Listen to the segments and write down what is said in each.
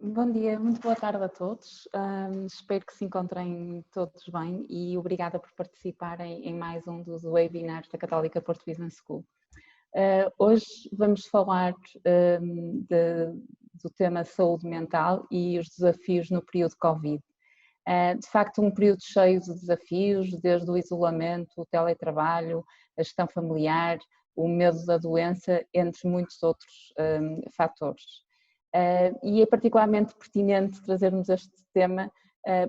Bom dia, muito boa tarde a todos. Espero que se encontrem todos bem e obrigada por participarem em mais um dos webinars da Católica Porto Business School. Hoje vamos falar do tema saúde mental e os desafios no período Covid. De facto, um período cheio de desafios, desde o isolamento, o teletrabalho, a gestão familiar, o medo da doença, entre muitos outros fatores. E é particularmente pertinente trazermos este tema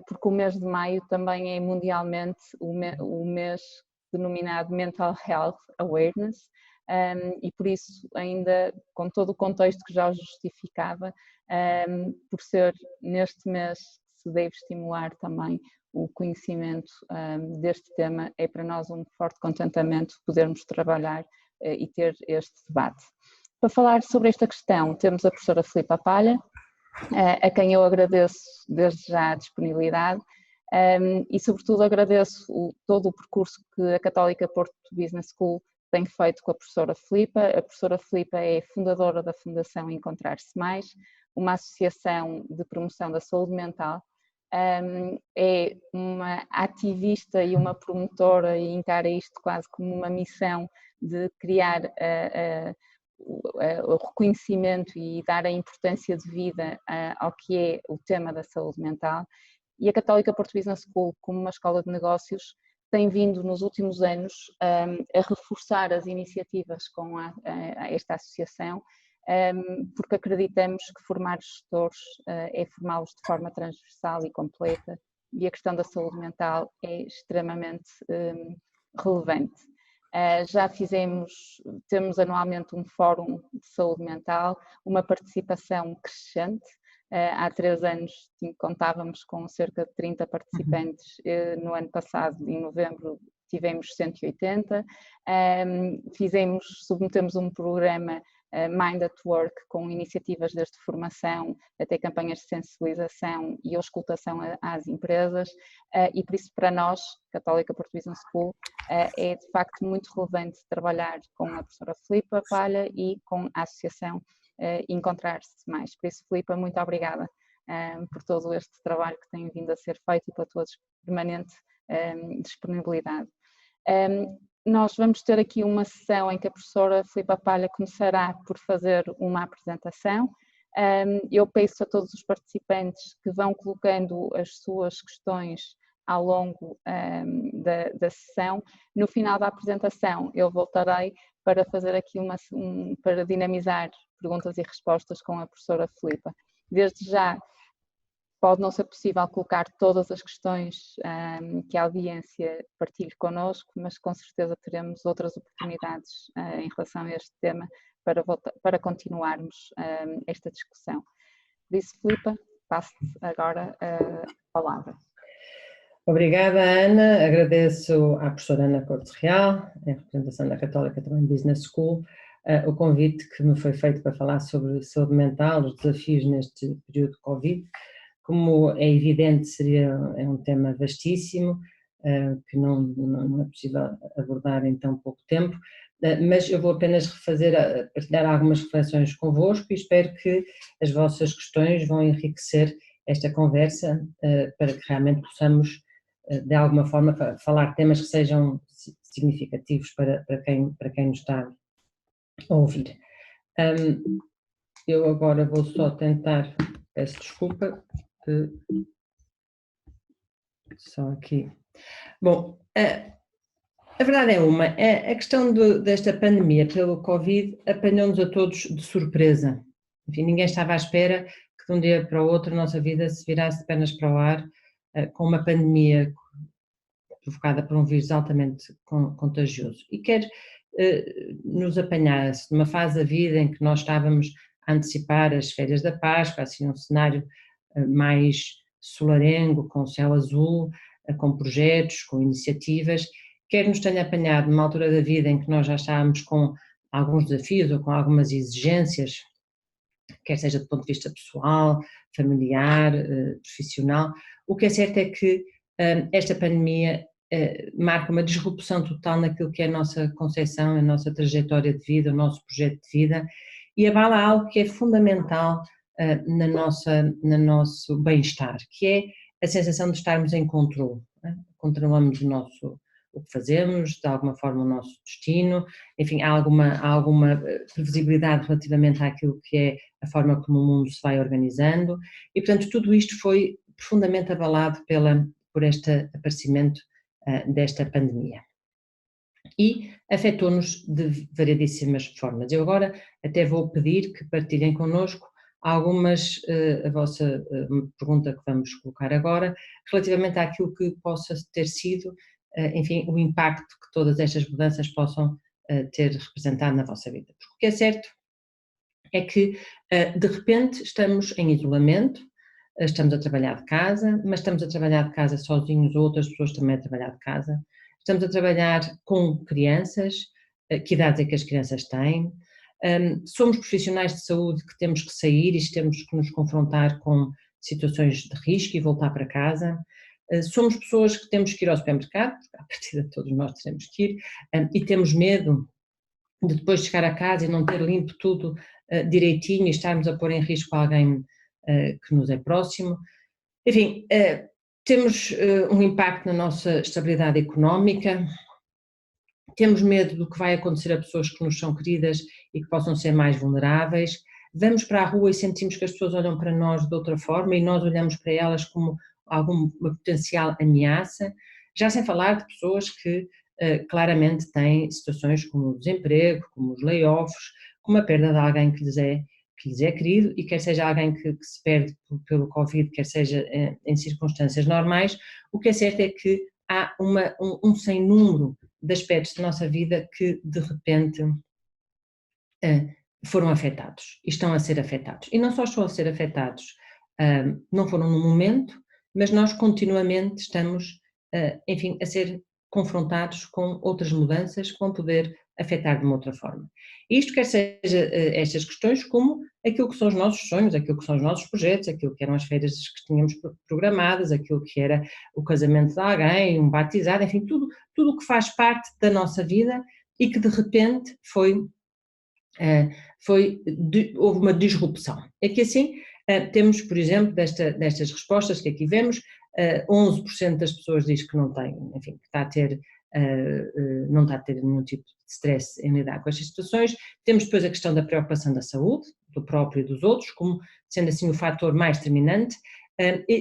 porque o mês de maio também é mundialmente o mês denominado Mental Health Awareness e por isso ainda com todo o contexto que já o justificava, por ser neste mês que se deve estimular também o conhecimento deste tema, é para nós um forte contentamento podermos trabalhar e ter este debate. Para falar sobre esta questão, temos a professora Filipa Palha, a quem eu agradeço desde já a disponibilidade e sobretudo agradeço todo o percurso que a Católica Porto Business School tem feito com a professora Filipa. A professora Filipa é fundadora da Fundação Encontrar-se Mais, uma associação de promoção da saúde mental, é uma ativista e uma promotora e encara isto quase como uma missão de criar o reconhecimento e dar a importância de vida ao que é o tema da saúde mental. E a Católica Porto Business School, como uma escola de negócios, tem vindo nos últimos anos a reforçar as iniciativas com esta associação, porque acreditamos que formar gestores é formá-los de forma transversal e completa, e a questão da saúde mental é extremamente relevante. Temos anualmente um fórum de saúde mental, uma participação crescente. Há 3 anos contávamos com cerca de 30 participantes, no ano passado, em novembro, tivemos 180. Submetemos um programa Mind at Work, com iniciativas desde formação até campanhas de sensibilização e auscultação às empresas, e por isso para nós, Católica Porto Business School, é de facto muito relevante trabalhar com a professora Filipa Palha e com a associação Encontrar-se Mais. Por isso, Filipa, muito obrigada por todo este trabalho que tem vindo a ser feito e pela tua permanente disponibilidade. Nós vamos ter aqui uma sessão em que a professora Filipa Palha começará por fazer uma apresentação. Eu peço a todos os participantes que vão colocando as suas questões ao longo da sessão. No final da apresentação eu voltarei para fazer aqui para dinamizar perguntas e respostas com a professora Filipa. Desde já, pode não ser possível colocar todas as questões que a audiência partilhe connosco, mas com certeza teremos outras oportunidades em relação a este tema para continuarmos esta discussão. Por isso, Filipa, passo-te agora a palavra. Obrigada, Ana. Agradeço à professora Ana Cortes Real, em representação da Católica também Business School, o convite que me foi feito para falar sobre saúde mental, os desafios neste período de Covid. Como é evidente, é um tema vastíssimo, que não é possível abordar em tão pouco tempo, mas eu vou apenas partilhar algumas reflexões convosco e espero que as vossas questões vão enriquecer esta conversa para que realmente possamos, de alguma forma, falar temas que sejam significativos para quem nos está a ouvir. Eu agora vou só tentar, peço desculpa, só aqui. Bom, a verdade é a questão desta pandemia pelo Covid apanhou-nos a todos de surpresa. Enfim, ninguém estava à espera que de um dia para o outro a nossa vida se virasse de pernas para o ar com uma pandemia provocada por um vírus altamente contagioso. E quer nos apanhasse numa fase da vida em que nós estávamos a antecipar as férias da Páscoa, assim um cenário mais solarengo, com céu azul, com projetos, com iniciativas, quer nos tenha apanhado numa altura da vida em que nós já estávamos com alguns desafios ou com algumas exigências, quer seja do ponto de vista pessoal, familiar, profissional. O que é certo é que esta pandemia marca uma disrupção total naquilo que é a nossa concepção, a nossa trajetória de vida, o nosso projeto de vida, e abala algo que é fundamental no nosso bem-estar, que é a sensação de estarmos em controle, controlamos o que fazemos, de alguma forma o nosso destino, enfim, há alguma previsibilidade relativamente àquilo que é a forma como o mundo se vai organizando e, portanto, tudo isto foi profundamente abalado por este aparecimento desta pandemia. E afetou-nos de variedíssimas formas. Eu agora até vou pedir que partilhem connosco a vossa pergunta que vamos colocar agora, relativamente àquilo que possa ter sido, enfim, o impacto que todas estas mudanças possam ter representado na vossa vida. Porque o que é certo é que, de repente, estamos em isolamento, estamos a trabalhar de casa, mas estamos a trabalhar de casa sozinhos ou outras pessoas também a trabalhar de casa. Estamos a trabalhar com crianças, que idades é que as crianças têm? Somos profissionais de saúde que temos que sair e temos que nos confrontar com situações de risco e voltar para casa. Somos pessoas que temos que ir ao supermercado, porque à partida todos nós teremos que ir, e temos medo de depois chegar a casa e não ter limpo tudo direitinho e estarmos a pôr em risco alguém que nos é próximo. Enfim, temos um impacto na nossa estabilidade económica, temos medo do que vai acontecer a pessoas que nos são queridas e que possam ser mais vulneráveis, vamos para a rua e sentimos que as pessoas olham para nós de outra forma e nós olhamos para elas como alguma potencial ameaça, já sem falar de pessoas que claramente têm situações como o desemprego, como os layoffs, como a perda de alguém que lhes é querido e quer seja alguém que se perde pelo Covid, quer seja em circunstâncias normais, o que é certo é que há um sem número de aspectos da nossa vida que de repente foram afetados e estão a ser afetados. E não só estão a ser afetados, não foram no momento, mas nós continuamente estamos, enfim, a ser confrontados com outras mudanças que vão poder afetar de uma outra forma. Isto quer seja estas questões como aquilo que são os nossos sonhos, aquilo que são os nossos projetos, aquilo que eram as férias que tínhamos programadas, aquilo que era o casamento de alguém, um batizado, enfim, tudo o que faz parte da nossa vida e que de repente houve uma disrupção. É que assim, temos, por exemplo, destas respostas que aqui vemos, 11% das pessoas diz que não tem, enfim, que está a ter, não está a ter nenhum tipo de stress em lidar com estas situações. Temos depois a questão da preocupação da saúde, do próprio e dos outros, como sendo assim o fator mais determinante,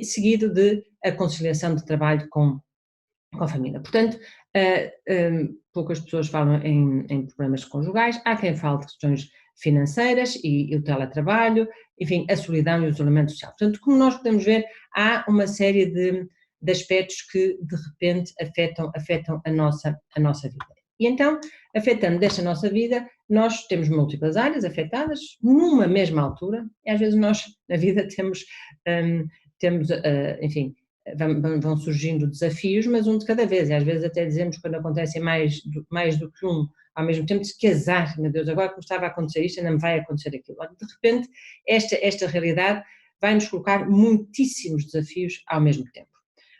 seguido de a conciliação de trabalho com a família. Portanto, poucas pessoas falam em problemas conjugais, há quem fale de questões financeiras e o teletrabalho, enfim, a solidão e o isolamento social. Portanto, como nós podemos ver, há uma série de aspectos que de repente afetam a nossa vida. E então, afetando desta nossa vida, nós temos múltiplas áreas afetadas numa mesma altura, e às vezes nós na vida temos enfim, vão surgindo desafios, mas um de cada vez, e às vezes até dizemos quando acontecem mais do que um ao mesmo tempo, que azar, meu Deus, agora como estava a acontecer isto, ainda me vai acontecer aquilo. De repente, esta realidade vai-nos colocar muitíssimos desafios ao mesmo tempo.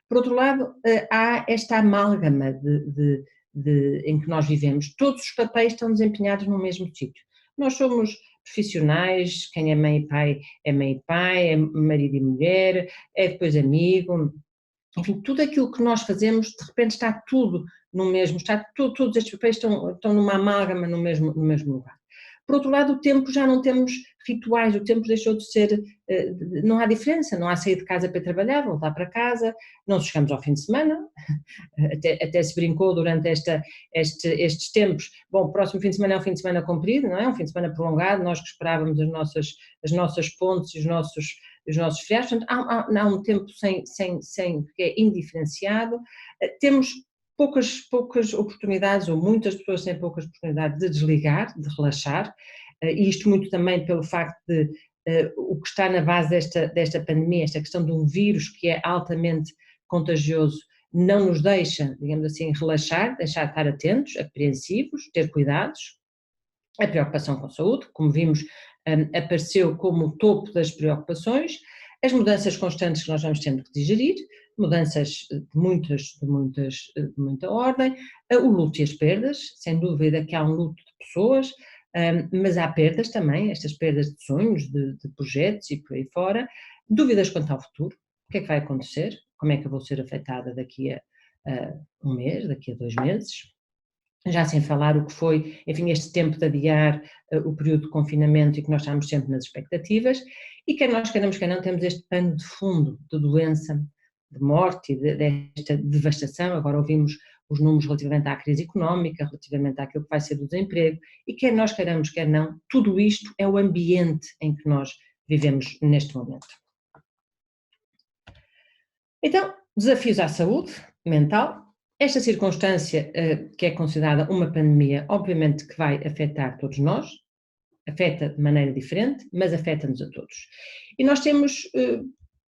Por outro lado, há esta amálgama em que nós vivemos, todos os papéis estão desempenhados no mesmo sítio. Nós somos profissionais, quem é mãe e pai é mãe e pai, é marido e mulher, é depois amigo, enfim, tudo aquilo que nós fazemos, de repente está tudo no mesmo, todos estes papéis estão numa amálgama no mesmo lugar. Por outro lado, o tempo já não temos rituais, o tempo deixou de ser, não há diferença, não há sair de casa para ir trabalhar, voltar para casa, não chegamos ao fim de semana, até se brincou durante estes tempos, bom, o próximo fim de semana é um fim de semana comprido, não é? Um fim de semana prolongado, nós que esperávamos as nossas pontes e os nossos feriados, portanto há um tempo que é indiferenciado, temos poucas oportunidades, ou muitas pessoas têm poucas oportunidades de desligar, de relaxar, e isto muito também pelo facto de o que está na base desta pandemia, esta questão de um vírus que é altamente contagioso, não nos deixa, digamos assim, relaxar, deixar de estar atentos, apreensivos, ter cuidados. A preocupação com a saúde, como vimos, apareceu como o topo das preocupações, as mudanças constantes que nós vamos tendo que digerir, mudanças de muita ordem, o luto e as perdas, sem dúvida que há um luto de pessoas, Mas há perdas também, estas perdas de sonhos, de projetos e por aí fora, dúvidas quanto ao futuro, o que é que vai acontecer, como é que eu vou ser afetada daqui a um mês, daqui a 2 meses, já sem falar o que foi, enfim, este tempo de adiar o período de confinamento e que nós estamos sempre nas expectativas, e quer nós queiramos, quer não, temos este pano de fundo de doença, de morte e desta devastação. Agora ouvimos os números relativamente à crise económica, relativamente àquilo que vai ser do desemprego, e quer nós queiramos, quer não, tudo isto é o ambiente em que nós vivemos neste momento. Então, desafios à saúde mental. Esta circunstância, que é considerada uma pandemia, obviamente que vai afetar todos nós, afeta de maneira diferente, mas afeta-nos a todos. E nós temos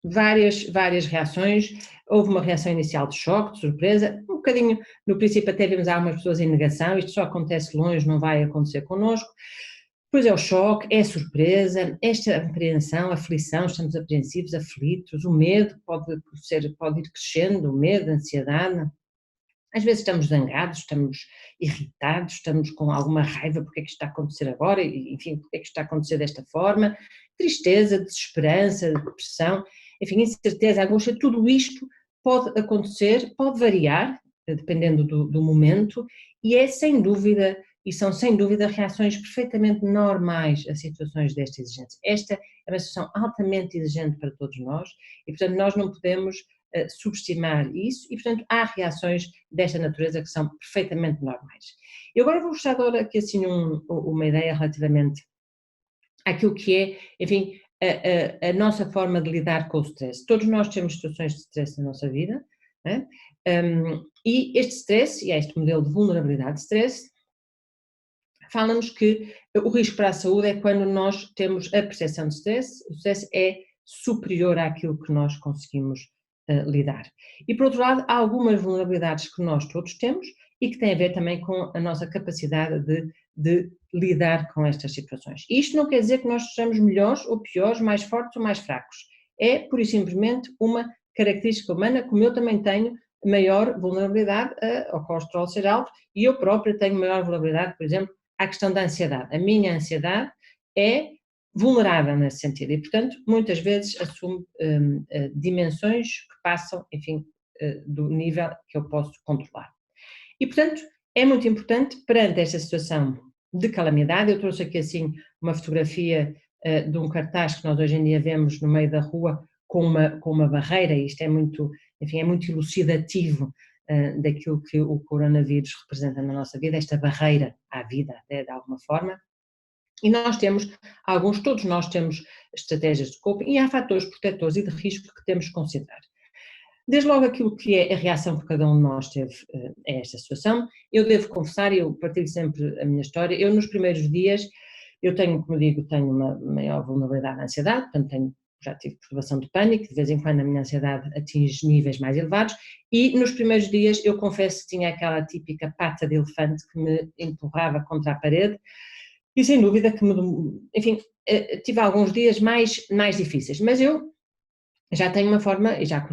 várias reações. Houve uma reação inicial de choque, de surpresa, um bocadinho, no princípio até vimos algumas pessoas em negação, isto só acontece longe, não vai acontecer connosco. Depois é o choque, é a surpresa, esta apreensão, aflição, estamos apreensivos, aflitos, o medo pode ir crescendo, o medo, a ansiedade. Às vezes estamos zangados, estamos irritados, estamos com alguma raiva porque é que isto está a acontecer agora, enfim, porque é que isto está a acontecer desta forma, tristeza, desesperança, depressão, enfim, incerteza, angústia, tudo isto pode acontecer, pode variar, dependendo do momento, e são sem dúvida reações perfeitamente normais a situações desta exigência. Esta é uma situação altamente exigente para todos nós e, portanto, nós não podemos subestimar isso e, portanto, há reações desta natureza que são perfeitamente normais. Eu agora vou mostrar agora aqui assim uma ideia relativamente àquilo que é, enfim, a nossa forma de lidar com o stress. Todos nós temos situações de stress na nossa vida, né? E este stress, e este modelo de vulnerabilidade de stress, fala-nos que o risco para a saúde é quando nós temos a percepção de stress, o stress é superior àquilo que nós conseguimos lidar. E por outro lado, há algumas vulnerabilidades que nós todos temos e que têm a ver também com a nossa capacidade de lidar com estas situações. E isto não quer dizer que nós sejamos melhores ou piores, mais fortes ou mais fracos. É, pura e simplesmente, uma característica humana, como eu também tenho maior vulnerabilidade ao colesterol ser alto e eu própria tenho maior vulnerabilidade, por exemplo, à questão da ansiedade. A minha ansiedade é vulnerável nesse sentido e, portanto, muitas vezes assume dimensões que passam, enfim, do nível que eu posso controlar. E, portanto, é muito importante, perante esta situação de calamidade, eu trouxe aqui assim uma fotografia de um cartaz que nós hoje em dia vemos no meio da rua com uma barreira, e isto é muito, enfim, é muito elucidativo daquilo que o coronavírus representa na nossa vida, esta barreira à vida, de alguma forma. E nós temos todos nós temos estratégias de coping e há fatores protetores e de risco que temos que considerar. Desde logo aquilo que é a reação que cada um de nós teve a esta situação, eu devo confessar, eu partilho sempre a minha história, eu nos primeiros dias, eu tenho, como digo, tenho uma maior vulnerabilidade à ansiedade, portanto já tive perturbação de pânico, de vez em quando a minha ansiedade atinge níveis mais elevados e nos primeiros dias eu confesso que tinha aquela típica pata de elefante que me empurrava contra a parede e sem dúvida que enfim, tive alguns dias mais difíceis, mas eu já tenho uma forma, e já me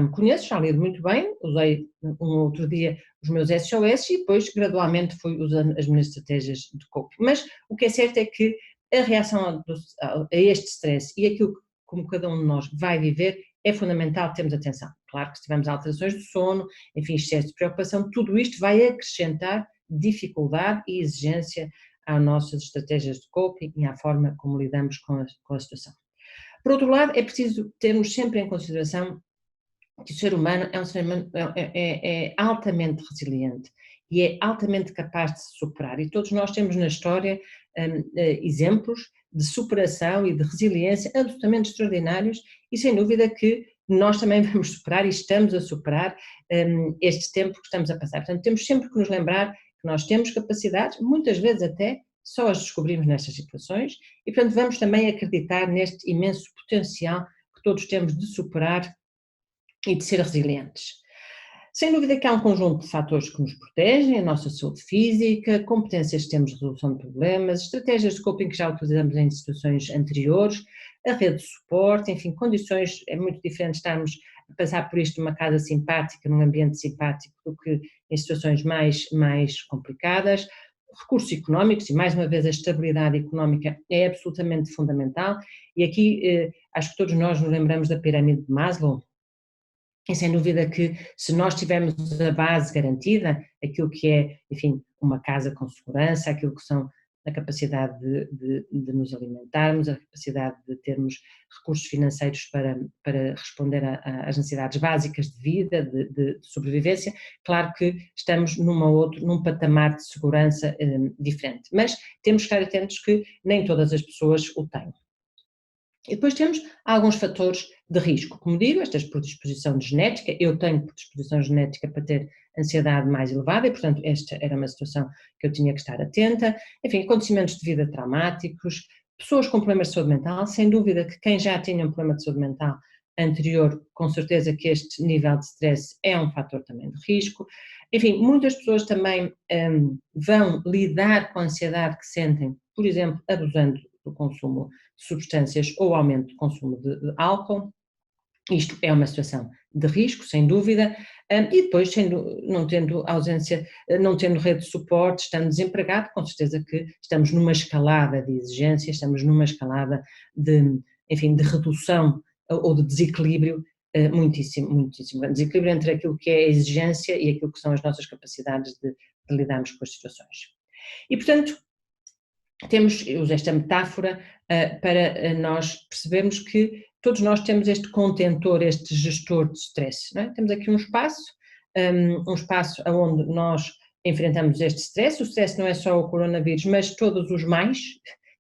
conheço, já lido muito bem, usei um outro dia os meus SOS e depois gradualmente fui usando as minhas estratégias de coping. Mas o que é certo é que a reação a este stress e aquilo como cada um de nós vai viver é fundamental termos atenção. Claro que se tivermos alterações do sono, enfim, excesso de preocupação, tudo isto vai acrescentar dificuldade e exigência às nossas estratégias de coping e à forma como lidamos com a situação. Por outro lado, é preciso termos sempre em consideração que o ser humano é um ser humano é altamente resiliente e é altamente capaz de se superar e todos nós temos na história exemplos de superação e de resiliência absolutamente extraordinários e sem dúvida que nós também vamos superar e estamos a superar este tempo que estamos a passar. Portanto, temos sempre que nos lembrar que nós temos capacidades, muitas vezes até só as descobrimos nestas situações e, portanto, vamos também acreditar neste imenso potencial que todos temos de superar e de ser resilientes. Sem dúvida que há um conjunto de fatores que nos protegem, a nossa saúde física, competências que temos de resolução de problemas, estratégias de coping que já utilizamos em situações anteriores, a rede de suporte, enfim, condições, é muito diferente estarmos a passar por isto numa casa simpática, num ambiente simpático, do que em situações mais complicadas, recursos económicos, e mais uma vez a estabilidade económica é absolutamente fundamental, e aqui acho que todos nós nos lembramos da pirâmide de Maslow, e sem dúvida que se nós tivermos a base garantida, aquilo que é, enfim, uma casa com segurança, aquilo que são a capacidade de nos alimentarmos, a capacidade de termos recursos financeiros para responder às necessidades básicas de vida, de sobrevivência, claro que estamos num patamar de segurança diferente, mas temos que estar atentos que nem todas as pessoas o têm. E depois temos alguns fatores de risco, como digo, esta predisposição genética, eu tenho predisposição genética para ter ansiedade mais elevada e, portanto, esta era uma situação que eu tinha que estar atenta, enfim, acontecimentos de vida traumáticos, pessoas com problemas de saúde mental, sem dúvida que quem já tinha um problema de saúde mental anterior, com certeza que este nível de stress é um fator também de risco, enfim, muitas pessoas também vão lidar com a ansiedade que sentem, por exemplo, abusando do consumo de substâncias ou aumento do consumo de álcool. Isto é uma situação de risco, sem dúvida, e depois não tendo ausência, não tendo rede de suporte, estando desempregado, com certeza que estamos numa escalada de exigências, estamos numa escalada enfim, de redução ou de desequilíbrio muitíssimo, muitíssimo grande. Desequilíbrio entre aquilo que é a exigência e aquilo que são as nossas capacidades de lidarmos com as situações. E, portanto, uso esta metáfora para nós percebermos que todos nós temos este contentor, este gestor de stress, não é? Temos aqui um espaço onde nós enfrentamos este stress. O stress não é só o coronavírus, mas todos os mais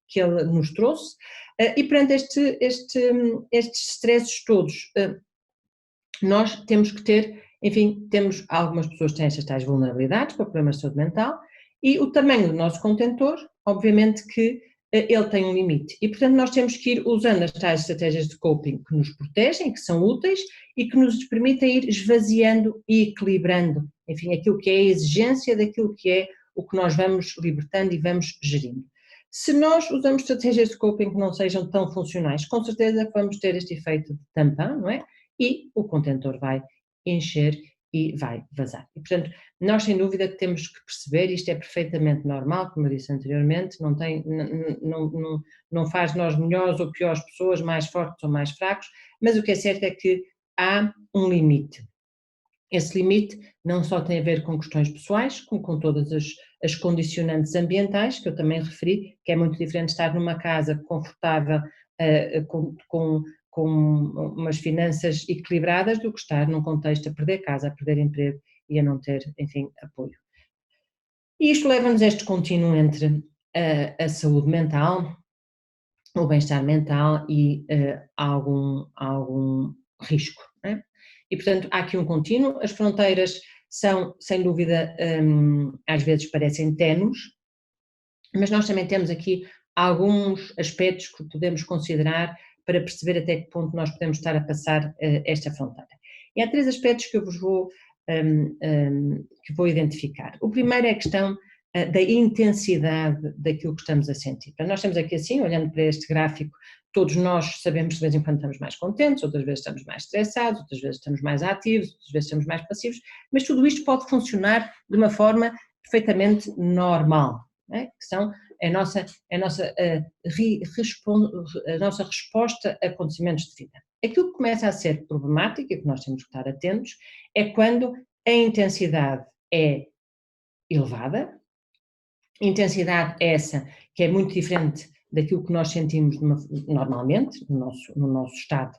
que ele nos trouxe, e perante estes stresses todos, nós temos que ter, enfim, temos algumas pessoas que têm estas tais vulnerabilidades para problemas de saúde mental, e o tamanho do nosso contentor, obviamente que ele tem um limite, e portanto nós temos que ir usando as tais estratégias de coping que nos protegem, que são úteis e que nos permitem ir esvaziando e equilibrando, enfim, aquilo que é a exigência daquilo que é o que nós vamos libertando e vamos gerindo. Se nós usamos estratégias de coping que não sejam tão funcionais, com certeza vamos ter este efeito de tampão, não é? E o contentor vai encher e vai vazar. E, portanto, nós sem dúvida que temos que perceber, isto é perfeitamente normal, como eu disse anteriormente, não faz nós melhores ou piores pessoas, mais fortes ou mais fracos, mas o que é certo é que há um limite. Esse limite não só tem a ver com questões pessoais, como com todas as condicionantes ambientais, que eu também referi, que é muito diferente estar numa casa confortável, com umas finanças equilibradas, do que estar num contexto a perder casa, a perder emprego e a não ter, enfim, apoio. E isto leva-nos a este contínuo entre a saúde mental, o bem-estar mental e algum risco, não é? E, portanto, há aqui um contínuo. As fronteiras são, sem dúvida, às vezes parecem ténues, mas nós também temos aqui alguns aspectos que podemos considerar para perceber até que ponto nós podemos estar a passar esta fronteira. E há 3 aspectos que eu vos vou identificar. O primeiro é a questão da intensidade daquilo que estamos a sentir. Então, nós temos aqui assim, olhando para este gráfico, todos nós sabemos que de vez em quando estamos mais contentes, outras vezes estamos mais estressados, outras vezes estamos mais ativos, outras vezes estamos mais passivos, mas tudo isto pode funcionar de uma forma perfeitamente normal, não é? Que são a nossa resposta a acontecimentos de vida. Aquilo que começa a ser problemático e que nós temos que estar atentos é quando a intensidade é elevada, intensidade essa que é muito diferente daquilo que nós sentimos normalmente, no nosso estado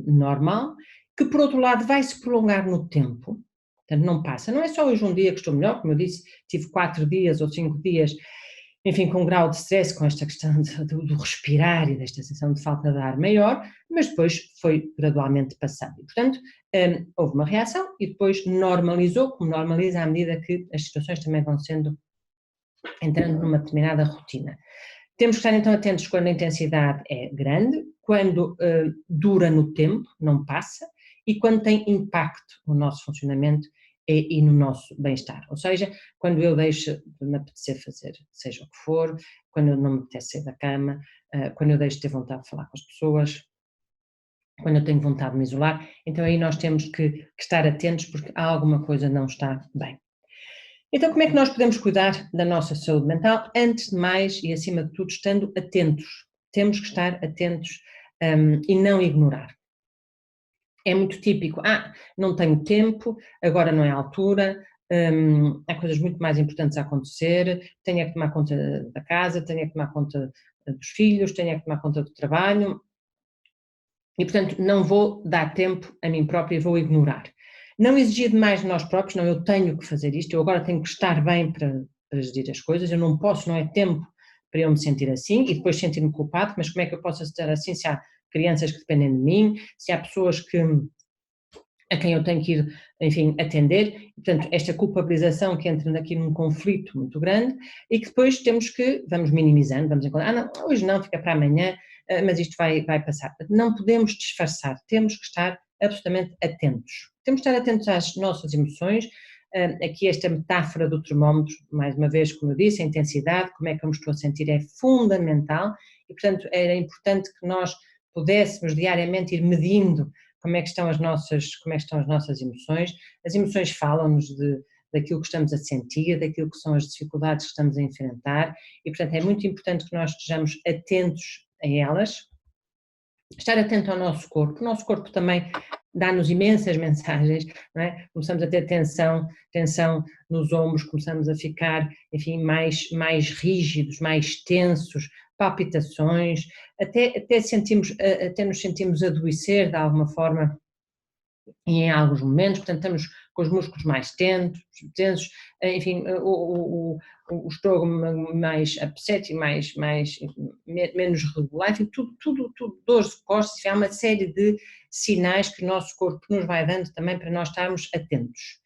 normal, que por outro lado vai se prolongar no tempo, portanto não passa, não é só hoje um dia que estou melhor, como eu disse, tive 4 dias ou 5 dias, enfim, com um grau de stress, com esta questão do respirar e desta sensação de falta de ar maior, mas depois foi gradualmente passando. E, portanto, houve uma reação e depois normalizou, como normaliza à medida que as situações também vão entrando numa determinada rotina. Temos que estar então atentos quando a intensidade é grande, quando dura no tempo, não passa, e quando tem impacto no nosso funcionamento e no nosso bem-estar. Ou seja, quando eu deixo de me apetecer fazer seja o que for, quando eu não me apetece sair da cama, quando eu deixo de ter vontade de falar com as pessoas, quando eu tenho vontade de me isolar, então aí nós temos que estar atentos porque alguma coisa não está bem. Então, como é que nós podemos cuidar da nossa saúde mental? Antes de mais e acima de tudo, estando atentos. Temos que estar atentos e não ignorar. É muito típico, não tenho tempo, agora não é a altura, há coisas muito mais importantes a acontecer, tenho que tomar conta da casa, tenho que tomar conta dos filhos, tenho que tomar conta do trabalho e, portanto, não vou dar tempo a mim própria e vou ignorar. Não exigir demais de nós próprios, não, eu tenho que fazer isto, eu agora tenho que estar bem para gerir as coisas, eu não posso, não é tempo para eu me sentir assim e depois sentir-me culpado, mas como é que eu posso estar assim se há crianças que dependem de mim, se há pessoas a quem eu tenho que ir, enfim, atender, portanto, esta culpabilização que entra aqui num conflito muito grande e que depois vamos minimizando, vamos encontrar, não, hoje não, fica para amanhã, mas isto vai passar. Não podemos disfarçar, temos que estar absolutamente atentos. Temos que estar atentos às nossas emoções, aqui esta metáfora do termómetro, mais uma vez, como eu disse, a intensidade, como é que eu me estou a sentir é fundamental e, portanto, era importante que nós pudéssemos diariamente ir medindo como é que estão as nossas emoções. As emoções falam-nos daquilo que estamos a sentir, daquilo que são as dificuldades que estamos a enfrentar e, portanto, é muito importante que nós estejamos atentos a elas, estar atento ao nosso corpo. O nosso corpo também dá-nos imensas mensagens, não é? Começamos a ter tensão nos ombros, começamos a ficar, enfim, mais rígidos, mais tensos, palpitações, até nos sentimos adoecer de alguma forma em alguns momentos, portanto estamos com os músculos mais tensos, enfim, o estômago mais upset e menos regular, enfim, tudo, dores de costas, há uma série de sinais que o nosso corpo nos vai dando também para nós estarmos atentos.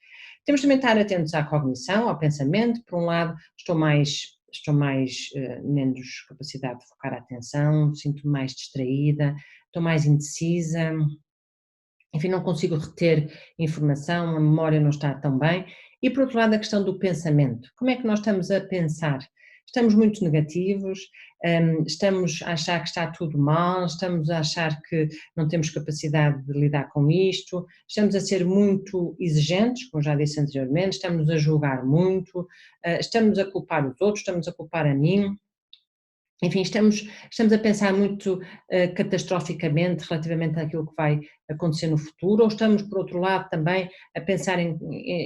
Temos também de estar atentos à cognição, ao pensamento, por um lado estou menos capacidade de focar a atenção, sinto-me mais distraída, estou mais indecisa, enfim, não consigo reter informação, a memória não está tão bem. E por outro lado a questão do pensamento, como é que nós estamos a pensar? Estamos muito negativos, estamos a achar que está tudo mal, estamos a achar que não temos capacidade de lidar com isto, estamos a ser muito exigentes, como já disse anteriormente, estamos a julgar muito, estamos a culpar os outros, estamos a culpar a mim. Enfim, estamos a pensar muito catastroficamente relativamente àquilo que vai acontecer no futuro, ou estamos, por outro lado, também a pensar em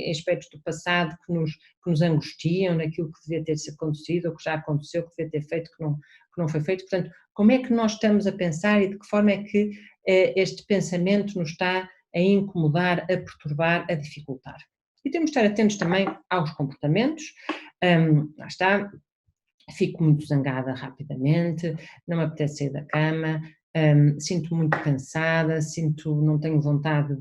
aspectos do passado que nos angustiam, naquilo que devia ter acontecido, ou que já aconteceu, que devia ter feito, que não foi feito. Portanto, como é que nós estamos a pensar e de que forma é que este pensamento nos está a incomodar, a perturbar, a dificultar? E temos de estar atentos também aos comportamentos, lá está. Fico muito zangada rapidamente, não me apetece sair da cama, sinto muito cansada, não tenho vontade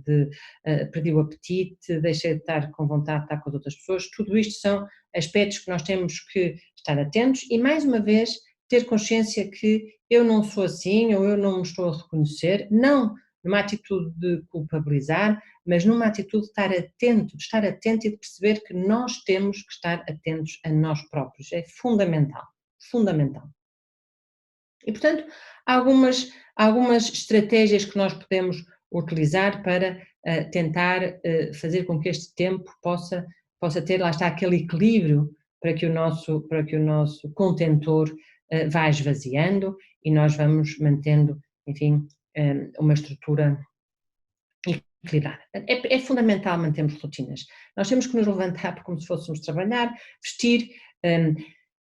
perdi o apetite, deixei de estar com vontade de estar com as outras pessoas. Tudo isto são aspectos que nós temos que estar atentos e, mais uma vez, ter consciência que eu não sou assim ou eu não me estou a reconhecer, não numa atitude de culpabilizar, mas numa atitude de estar atento e de perceber que nós temos que estar atentos a nós próprios, é fundamental, fundamental. E, portanto, há algumas estratégias que nós podemos utilizar para tentar fazer com que este tempo possa ter, lá está, aquele equilíbrio para que o nosso contentor vá esvaziando e nós vamos mantendo, enfim, uma estrutura equilibrada. É fundamental mantermos rotinas. Nós temos que nos levantar como se fôssemos trabalhar, vestir,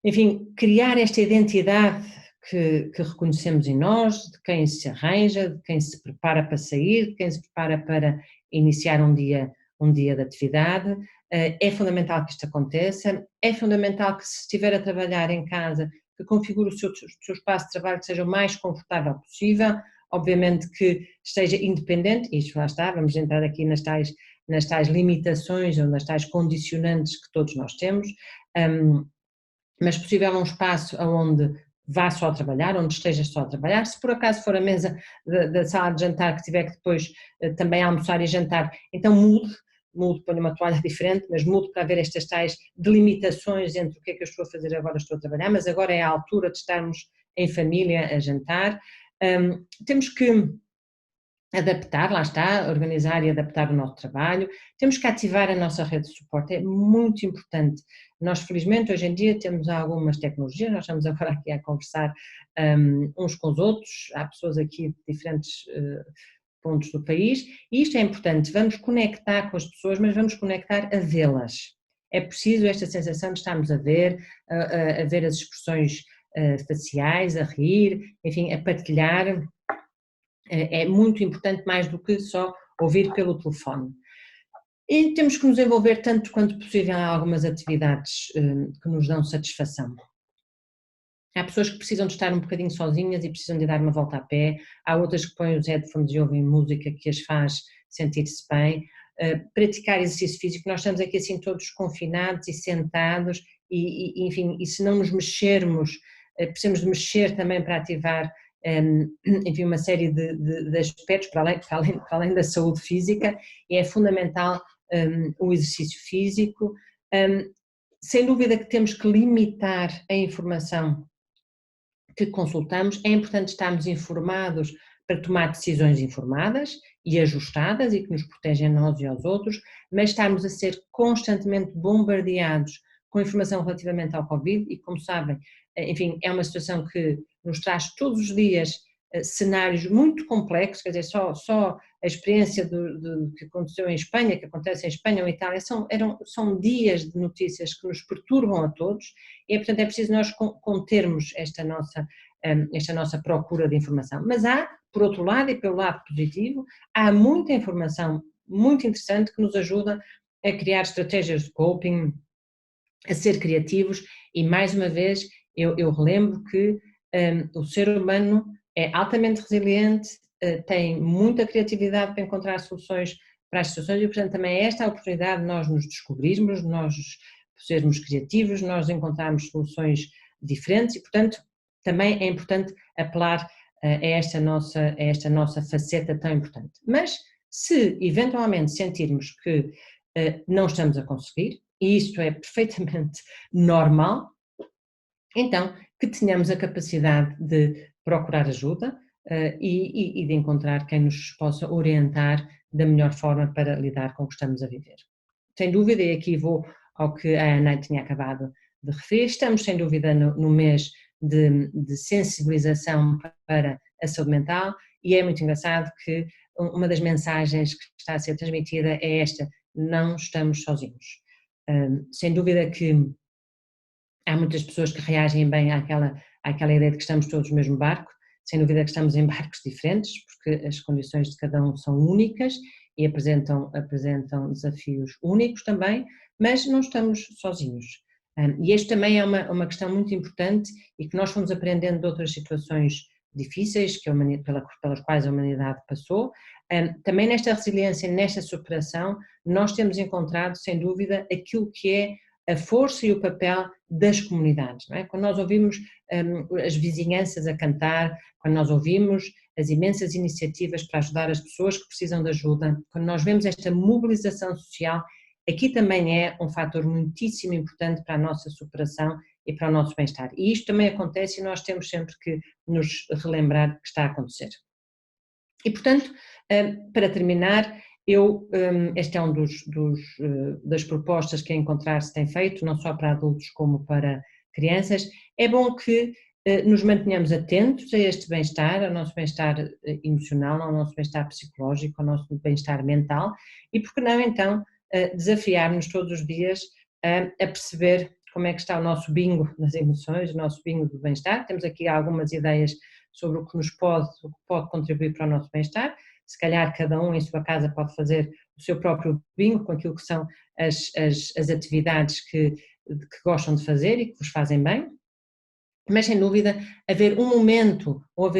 enfim, criar esta identidade que reconhecemos em nós, de quem se arranja, de quem se prepara para sair, de quem se prepara para iniciar um dia de atividade. É fundamental que isto aconteça, é fundamental que se estiver a trabalhar em casa, que configure o seu espaço de trabalho que seja o mais confortável possível, obviamente que esteja independente, e isto lá está, vamos entrar aqui nas tais limitações ou nas tais condicionantes que todos nós temos, mas possível um espaço onde vá só trabalhar, onde esteja só a trabalhar. Se por acaso for a mesa da sala de jantar que tiver que depois também almoçar e jantar, então mude, ponha uma toalha diferente, mas mude para haver estas tais delimitações entre o que é que eu estou a fazer agora, estou a trabalhar, mas agora é a altura de estarmos em família a jantar. Temos que adaptar, lá está, organizar e adaptar o nosso trabalho, temos que ativar a nossa rede de suporte, é muito importante. Nós, felizmente, hoje em dia temos algumas tecnologias, nós estamos agora aqui a conversar uns com os outros, há pessoas aqui de diferentes pontos do país, e isto é importante, vamos conectar com as pessoas, mas vamos conectar a vê-las. É preciso esta sensação de estarmos a ver as expressões faciais, a rir, enfim, a partilhar. É muito importante, mais do que só ouvir pelo telefone. E temos que nos envolver tanto quanto possível em algumas atividades que nos dão satisfação. Há pessoas que precisam de estar um bocadinho sozinhas e precisam de dar uma volta a pé, há outras que põem os headphones e ouvem música que as faz sentir-se bem. Praticar exercício físico, nós estamos aqui assim todos confinados e sentados enfim, e se não nos mexermos, precisamos de mexer também para ativar enfim, uma série de aspectos para além da saúde física, e é fundamental o exercício físico. Sem dúvida que temos que limitar a informação que consultamos, é importante estarmos informados para tomar decisões informadas e ajustadas e que nos protegem a nós e aos outros, mas estarmos a ser constantemente bombardeados com informação relativamente ao Covid e, como sabem, enfim, é uma situação que nos traz todos os dias cenários muito complexos, quer dizer, só a experiência que aconteceu em Espanha, que acontece em Espanha ou em Itália, são dias de notícias que nos perturbam a todos e, portanto, é preciso nós contermos esta nossa procura de informação. Mas há, por outro lado e pelo lado positivo, há muita informação muito interessante que nos ajuda a criar estratégias de coping, a ser criativos e, mais uma vez, eu relembro que o ser humano é altamente resiliente, tem muita criatividade para encontrar soluções para as situações e, portanto, também é esta a oportunidade de nós nos descobrirmos, nós sermos criativos, nós encontrarmos soluções diferentes e, portanto, também é importante apelar a esta nossa faceta tão importante. Mas, se eventualmente sentirmos que não estamos a conseguir, e isto é perfeitamente normal, então que tenhamos a capacidade de procurar ajuda e de encontrar quem nos possa orientar da melhor forma para lidar com o que estamos a viver. Sem dúvida, e aqui vou ao que a Ana tinha acabado de referir, estamos sem dúvida no mês de sensibilização para a saúde mental e é muito engraçado que uma das mensagens que está a ser transmitida é esta: não estamos sozinhos. Sem dúvida que há muitas pessoas que reagem bem àquela ideia de que estamos todos no mesmo barco, sem dúvida que estamos em barcos diferentes, porque as condições de cada um são únicas e apresentam desafios únicos também, mas não estamos sozinhos. E este também é uma questão muito importante e que nós fomos aprendendo de outras situações difíceis pelas quais a humanidade passou. Também nesta resiliência, nesta superação, nós temos encontrado, sem dúvida, aquilo que é a força e o papel das comunidades, não é? Quando nós ouvimos as vizinhanças a cantar, quando nós ouvimos as imensas iniciativas para ajudar as pessoas que precisam de ajuda, quando nós vemos esta mobilização social, aqui também é um fator muitíssimo importante para a nossa superação e para o nosso bem-estar. E isto também acontece e nós temos sempre que nos relembrar que está a acontecer. E, portanto, para terminar, este é um das propostas que a Encontrar-se tem feito, não só para adultos como para crianças. É bom que nos mantenhamos atentos a este bem-estar, ao nosso bem-estar emocional, ao nosso bem-estar psicológico, ao nosso bem-estar mental e, por que não, então, desafiar-nos todos os dias a perceber como é que está o nosso bingo das emoções, o nosso bingo do bem-estar. Temos aqui algumas ideias sobre o que pode contribuir para o nosso bem-estar. Se calhar cada um em sua casa pode fazer o seu próprio bingo com aquilo que são as atividades que gostam de fazer e que vos fazem bem, mas sem dúvida haver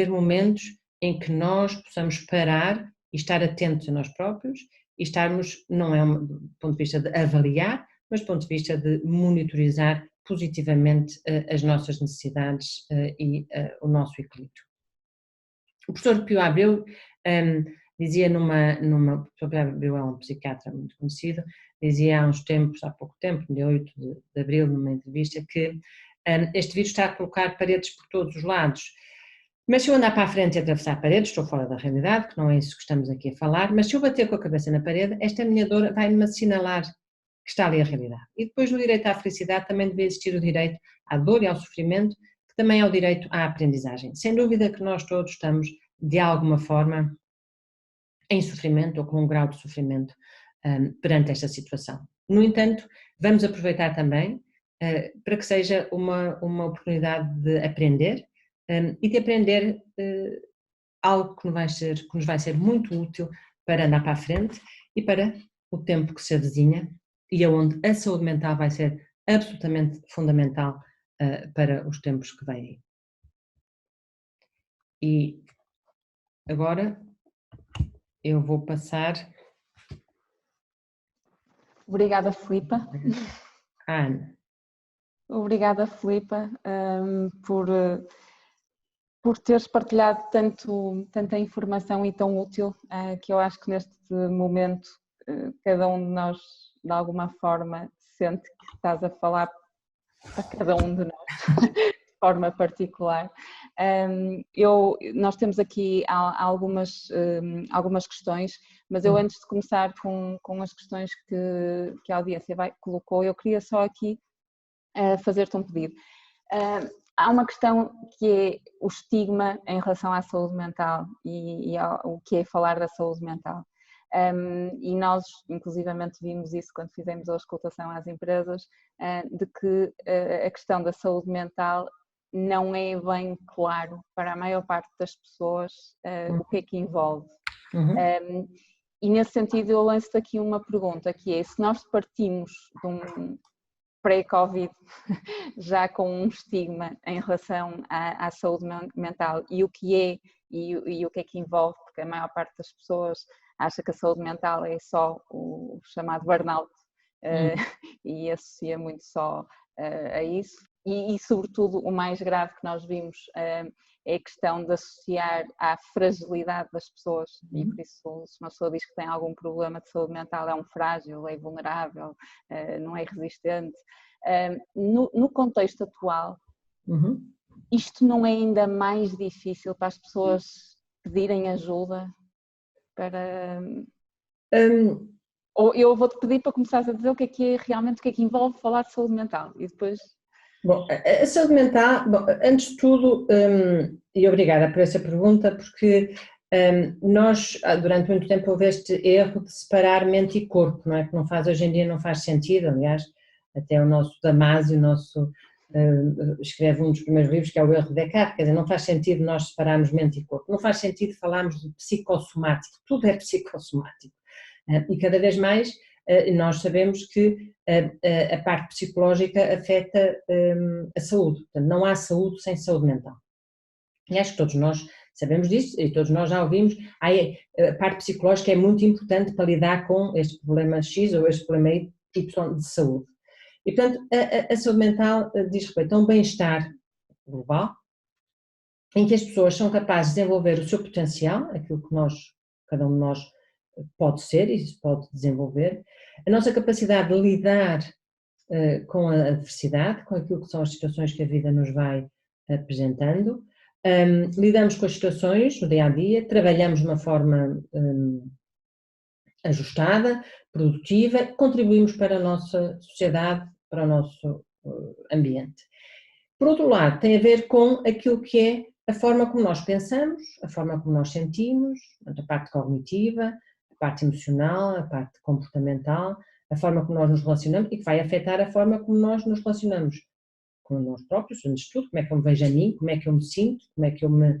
momentos em que nós possamos parar e estar atentos a nós próprios e estarmos, não é do ponto de vista de avaliar, mas do ponto de vista de monitorizar positivamente as nossas necessidades e o nosso equilíbrio. O professor Pio Abreu dizia o professor Pio Abreu é um psiquiatra muito conhecido, dizia há pouco tempo, no dia 8 de abril, numa entrevista, que este vírus está a colocar paredes por todos os lados. Mas se eu andar para a frente e atravessar paredes, estou fora da realidade, que não é isso que estamos aqui a falar, mas se eu bater com a cabeça na parede, esta minha dor vai-me assinalar que está ali a realidade. E depois do direito à felicidade também deve existir o direito à dor e ao sofrimento, que também é o direito à aprendizagem. Sem dúvida que nós todos estamos, de alguma forma, em sofrimento ou com um grau de sofrimento perante esta situação. No entanto, vamos aproveitar também para que seja uma oportunidade de aprender e de aprender algo que nos vai ser muito útil para andar para a frente e para o tempo que se avizinha e aonde a saúde mental vai ser absolutamente fundamental para os tempos que vêm. E agora eu vou passar... Obrigada, Filipa. Ana. Obrigada, Filipa, por teres partilhado tanta informação e tão útil, que eu acho que neste momento cada um de nós, de alguma forma, sente que estás a falar para cada um de nós, de forma particular. Nós temos aqui algumas questões, mas eu antes de começar com as questões que a audiência colocou, eu queria só aqui fazer-te um pedido. Há uma questão que é o estigma em relação à saúde mental e o que é falar da saúde mental. E nós, inclusivamente, vimos isso quando fizemos a auscultação às empresas, de que a questão da saúde mental não é bem claro para a maior parte das pessoas o que é que envolve. E nesse sentido eu lanço-te aqui uma pergunta, que é: se nós partimos de um pré-Covid já com um estigma em relação à saúde mental e o que é e o que é que envolve, porque a maior parte das pessoas acha que a saúde mental é só o chamado burnout e associa muito só a isso. E sobretudo o mais grave que nós vimos é a questão de associar à fragilidade das pessoas, e por isso se uma pessoa diz que tem algum problema de saúde mental é um frágil, é vulnerável, não é resistente. No contexto atual, isto não é ainda mais difícil para as pessoas pedirem ajuda? Ou eu vou-te pedir para começares a dizer o que é realmente, o que é que envolve falar de saúde mental e depois... Bom, a saúde mental, antes de tudo, e obrigada por essa pergunta, porque nós, durante muito tempo, houve este erro de separar mente e corpo, não é? Que hoje em dia não faz sentido, aliás, até o nosso Damasio, escreve um dos primeiros livros, que é o erro de Descartes, quer dizer, não faz sentido nós separarmos mente e corpo, não faz sentido falarmos de psicossomático, tudo é psicossomático, e cada vez mais nós sabemos que a parte psicológica afeta a saúde, portanto não há saúde sem saúde mental. E acho que todos nós sabemos disso e todos nós já ouvimos, a parte psicológica é muito importante para lidar com este problema X ou este problema Y de saúde. E portanto a saúde mental diz respeito a um bem-estar global, em que as pessoas são capazes de desenvolver o seu potencial, aquilo que cada um de nós pode ser e se pode desenvolver, a nossa capacidade de lidar com a adversidade, com aquilo que são as situações que a vida nos vai apresentando, lidamos com as situações no dia a dia, trabalhamos de uma forma ajustada, produtiva, contribuímos para a nossa sociedade, para o nosso ambiente. Por outro lado, tem a ver com aquilo que é a forma como nós pensamos, a forma como nós sentimos, a parte cognitiva, a parte emocional, a parte comportamental, a forma como nós nos relacionamos e que vai afetar a forma como nós nos relacionamos com nós próprios, antes de tudo, como é que eu me vejo a mim, como é que eu me sinto, como é que eu me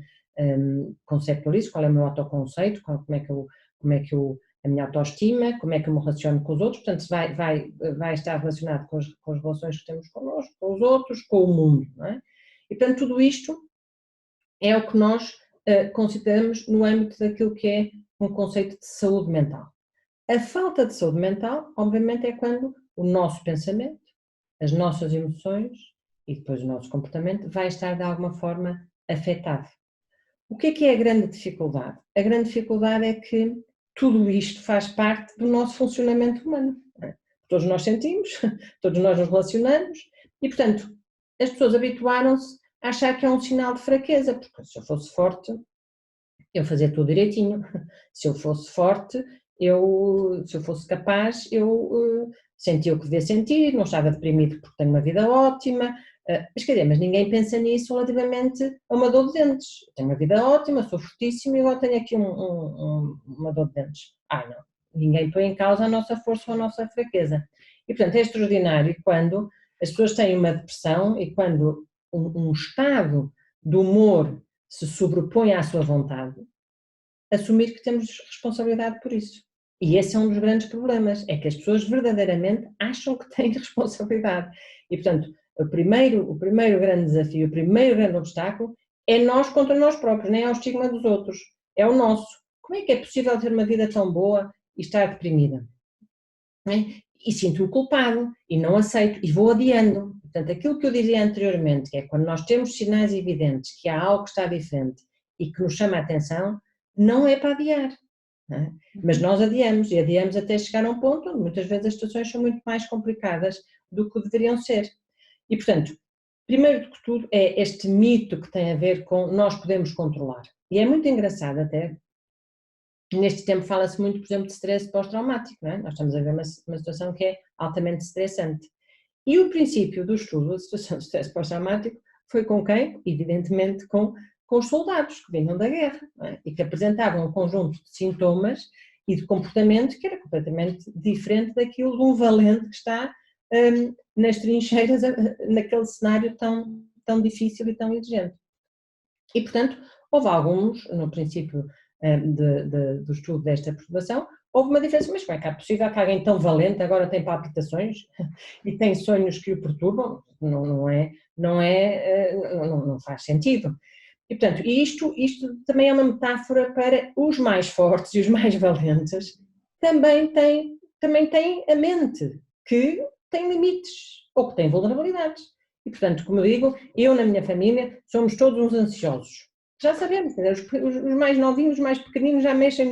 conceptualizo, qual é o meu autoconceito, a minha autoestima, como é que eu me relaciono com os outros, portanto vai estar relacionado com as relações que temos connosco, com os outros, com o mundo, não é? E portanto tudo isto é o que nós consideramos no âmbito daquilo que é um conceito de saúde mental. A falta de saúde mental, obviamente, é quando o nosso pensamento, as nossas emoções e depois o nosso comportamento vai estar de alguma forma afetado. O que é a grande dificuldade? A grande dificuldade é que tudo isto faz parte do nosso funcionamento humano. Todos nós sentimos, todos nós nos relacionamos e, portanto, as pessoas habituaram-se a achar que é um sinal de fraqueza, porque se eu fosse forte, eu fazia tudo direitinho. Se eu fosse forte, se eu fosse capaz, eu sentia o que devia sentir, não estava deprimido porque tenho uma vida ótima. Mas quer dizer, mas ninguém pensa nisso relativamente a uma dor de dentes. Tenho uma vida ótima, sou fortíssima e agora tenho aqui uma dor de dentes. Não. Ninguém põe em causa a nossa força ou a nossa fraqueza. E, portanto, é extraordinário quando as pessoas têm uma depressão e quando um estado de humor se sobrepõe à sua vontade, assumir que temos responsabilidade por isso. E esse é um dos grandes problemas, é que as pessoas verdadeiramente acham que têm responsabilidade. E, portanto, o primeiro grande desafio, o primeiro grande obstáculo é nós contra nós próprios, nem é o estigma dos outros, é o nosso. Como é que é possível ter uma vida tão boa e estar deprimida? E sinto-me culpado, e não aceito, e vou adiando. Portanto, aquilo que eu dizia anteriormente, que é quando nós temos sinais evidentes que há algo que está diferente e que nos chama a atenção, não é para adiar. Não é? Mas nós adiamos, e adiamos até chegar a um ponto onde muitas vezes as situações são muito mais complicadas do que deveriam ser. E, portanto, primeiro de tudo é este mito que tem a ver com nós podemos controlar. E é muito engraçado até. Neste tempo fala-se muito, por exemplo, de stress pós-traumático, não é? Nós estamos a ver uma situação que é altamente estressante. E o princípio do estudo da situação de stress pós-traumático foi com quem? Evidentemente com os soldados que vinham da guerra, não é? E que apresentavam um conjunto de sintomas e de comportamento que era completamente diferente daquilo de um valente que está nas trincheiras, naquele cenário tão difícil e tão exigente. E, portanto, houve alguns, no princípio do estudo desta perturbação, houve uma diferença, mas como é que é possível que alguém tão valente agora tem palpitações e tem sonhos que o perturbam? Não faz sentido. E, portanto, isto também é uma metáfora para os mais fortes e os mais valentes, também têm a mente que tem limites ou que tem vulnerabilidades. E, portanto, como eu digo, eu na minha família somos todos uns ansiosos. Já sabemos, os mais novinhos, os mais pequeninos já mexem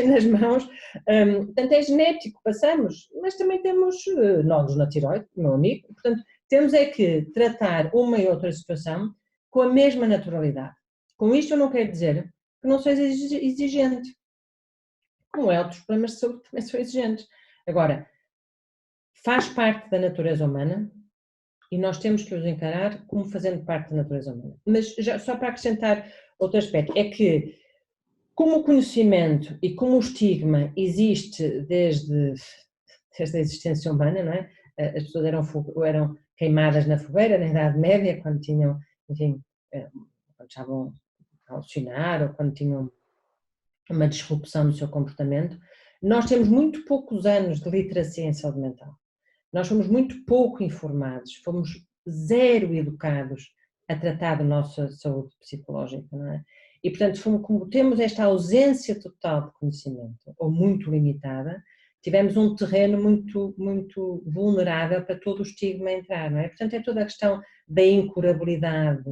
nas mãos, portanto é genético, passamos, mas também temos nódulos na tiroide, meu amigo, portanto temos é que tratar uma e outra situação com a mesma naturalidade. Com isto eu não quero dizer que não seja exigente, como é, outros problemas de saúde também são exigentes. Agora, faz parte da natureza humana, e nós temos que os encarar como fazendo parte da natureza humana. Mas já, só para acrescentar outro aspecto, é que como o conhecimento e como o estigma existe desde a existência humana, não é? As pessoas eram queimadas na fogueira na Idade Média, quando tinham, enfim, quando estavam a alucinar ou quando tinham uma disrupção no seu comportamento. Nós temos muito poucos anos de literacia em saúde mental. Nós fomos muito pouco informados, fomos zero educados a tratar da nossa saúde psicológica, não é? E, portanto, como temos esta ausência total de conhecimento, ou muito limitada, tivemos um terreno muito, muito vulnerável para todo o estigma entrar, não é? Portanto, é toda a questão da incurabilidade,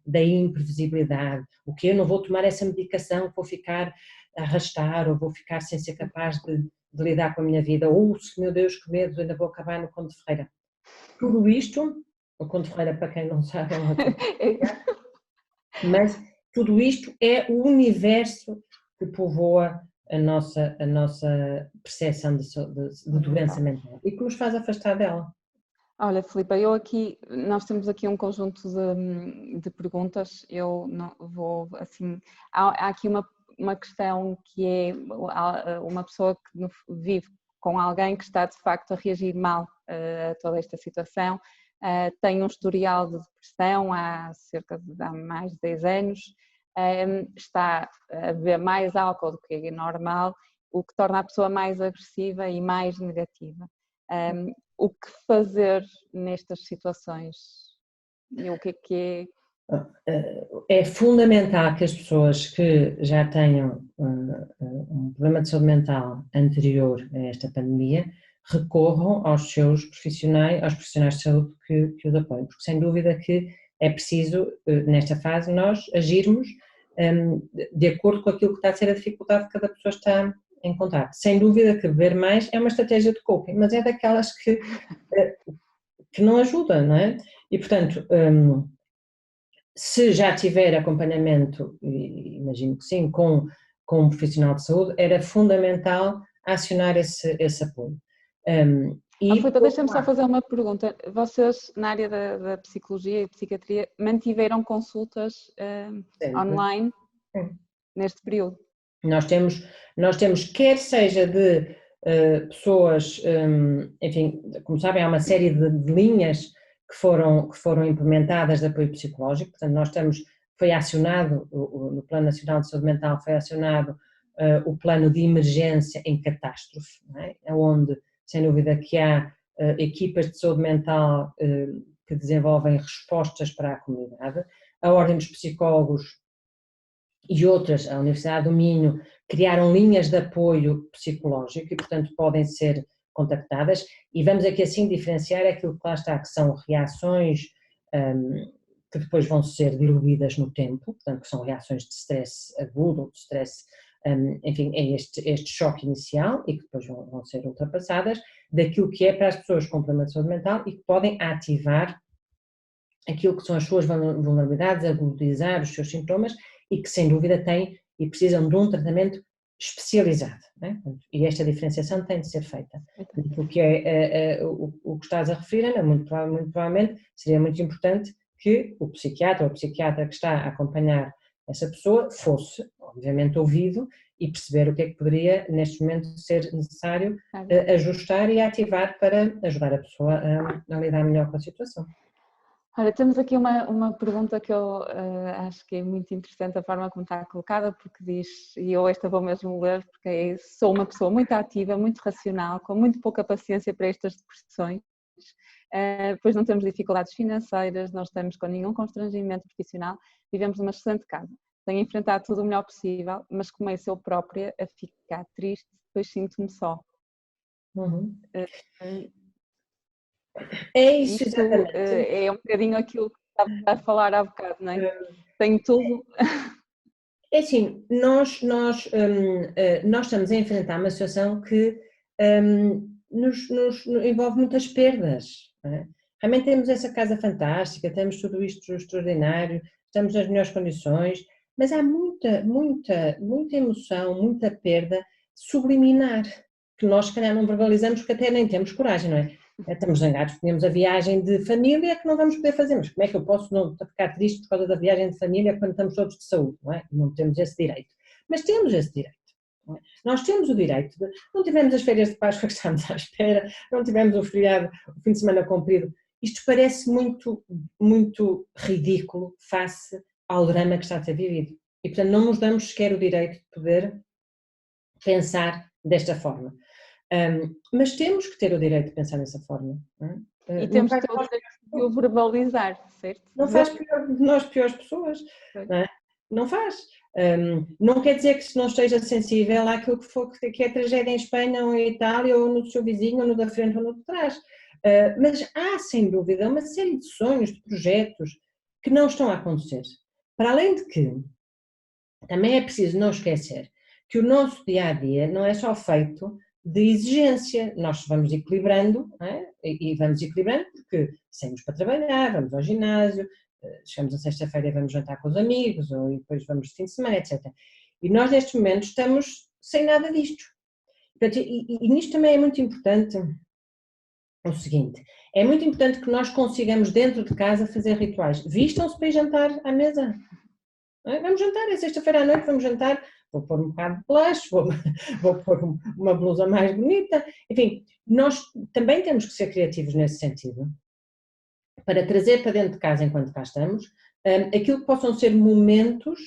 da imprevisibilidade, o que eu não vou tomar essa medicação, vou ficar a arrastar, ou vou ficar sem ser capaz de lidar com a minha vida, ou, meu Deus, que medo, ainda vou acabar no Conde de Ferreira. Tudo isto, o Conde de Ferreira, para quem não sabe, é uma coisa, mas tudo isto é o universo que povoa a nossa percepção de doença mental e que nos faz afastar dela. Olha, Filipe, nós temos aqui um conjunto de perguntas, eu não vou, assim, há aqui uma questão que é uma pessoa que vive com alguém que está de facto a reagir mal a toda esta situação, tem um historial de depressão há mais de 10 anos, está a beber mais álcool do que é normal, o que torna a pessoa mais agressiva e mais negativa. O que fazer nestas situações? E o que é? É fundamental que as pessoas que já tenham um problema de saúde mental anterior a esta pandemia recorram aos seus profissionais, aos profissionais de saúde que os apoiam, porque sem dúvida que é preciso, nesta fase, nós agirmos de acordo com aquilo que está a ser a dificuldade que cada pessoa está a encontrar. Sem dúvida que beber mais é uma estratégia de coping, mas é daquelas que não ajuda, não é? E, portanto, se já tiver acompanhamento, imagino que sim, com um profissional de saúde, era fundamental acionar esse apoio. Filipe, deixa-me só fazer uma pergunta. Vocês, na área da psicologia e psiquiatria, mantiveram consultas online neste período? Nós temos quer seja de pessoas, enfim, como sabem, há uma série de linhas que foram implementadas de apoio psicológico, portanto foi acionado, no Plano Nacional de Saúde Mental foi acionado o plano de emergência em catástrofe, não é? Onde, sem dúvida, que há equipas de saúde mental que desenvolvem respostas para a comunidade, a Ordem dos Psicólogos e outras, a Universidade do Minho, criaram linhas de apoio psicológico e, portanto, podem ser contactadas, e vamos aqui assim diferenciar aquilo que lá está, que são reações que depois vão ser diluídas no tempo, portanto, que são reações de stress agudo ou de stress, enfim, é este choque inicial e que depois vão ser ultrapassadas, daquilo que é para as pessoas com problema de saúde mental e que podem ativar aquilo que são as suas vulnerabilidades, agudizar os seus sintomas e que sem dúvida têm e precisam de um tratamento especializado, né? E esta diferenciação tem de ser feita. O que o que estás a referir, Ana, muito provavelmente seria muito importante que o psiquiatra ou a psiquiatra que está a acompanhar essa pessoa fosse, obviamente, ouvido e perceber o que é que poderia, neste momento, ser necessário ajustar e ativar para ajudar a pessoa a lidar melhor com a situação. Olha, temos aqui uma pergunta que eu acho que é muito interessante a forma como está colocada, porque diz, e eu esta vou mesmo ler, porque sou uma pessoa muito ativa, muito racional, com muito pouca paciência para estas depressões, pois não temos dificuldades financeiras, não estamos com nenhum constrangimento profissional, vivemos numa excelente casa. Tenho enfrentado tudo o melhor possível, mas começo eu própria a ficar triste, pois sinto-me só. É isso, isto exatamente. É um bocadinho aquilo que estava a falar há bocado, não é? Tenho tudo. É assim, nós estamos a enfrentar uma situação que nos envolve muitas perdas. Não é? Realmente temos essa casa fantástica, temos tudo isto extraordinário, estamos nas melhores condições, mas há muita emoção, muita perda subliminar, que nós se calhar não verbalizamos porque até nem temos coragem, não é? Estamos zangados, tínhamos a viagem de família que não vamos poder fazer, mas como é que eu posso não ficar triste por causa da viagem de família quando estamos todos de saúde, não é? Não temos esse direito. Mas temos esse direito. Não é? Nós temos o direito de, não tivemos as férias de Páscoa que estamos à espera, não tivemos o feriado, o fim de semana comprido. Isto parece muito, muito ridículo face ao drama que está a ser vivido. E, portanto, não nos damos sequer o direito de poder pensar desta forma. Mas temos que ter o direito de pensar dessa forma. Não é? E temos que ter o direito de o verbalizar, certo? Não faz pior de nós piores pessoas. Não é? Não faz. Não quer dizer que se não esteja sensível àquilo que é tragédia em Espanha ou em Itália ou no seu vizinho ou no da frente ou no de trás. Mas há, sem dúvida, uma série de sonhos, de projetos que não estão a acontecer. Para além de que, também é preciso não esquecer que o nosso dia-a-dia não é só feito de exigência, nós vamos equilibrando, não é? E vamos equilibrando porque saímos para trabalhar, vamos ao ginásio, chegamos a sexta-feira e vamos jantar com os amigos, ou depois vamos de fim de semana, etc. E nós neste momento estamos sem nada disto. Portanto, e nisto também é muito importante o seguinte, é muito importante que nós consigamos dentro de casa fazer rituais. Vistam-se para ir jantar à mesa. Vamos jantar, é sexta-feira à noite, vamos jantar, vou pôr um bocado de blush, vou pôr uma blusa mais bonita, enfim, nós também temos que ser criativos nesse sentido, para trazer para dentro de casa, enquanto cá estamos, aquilo que possam ser momentos,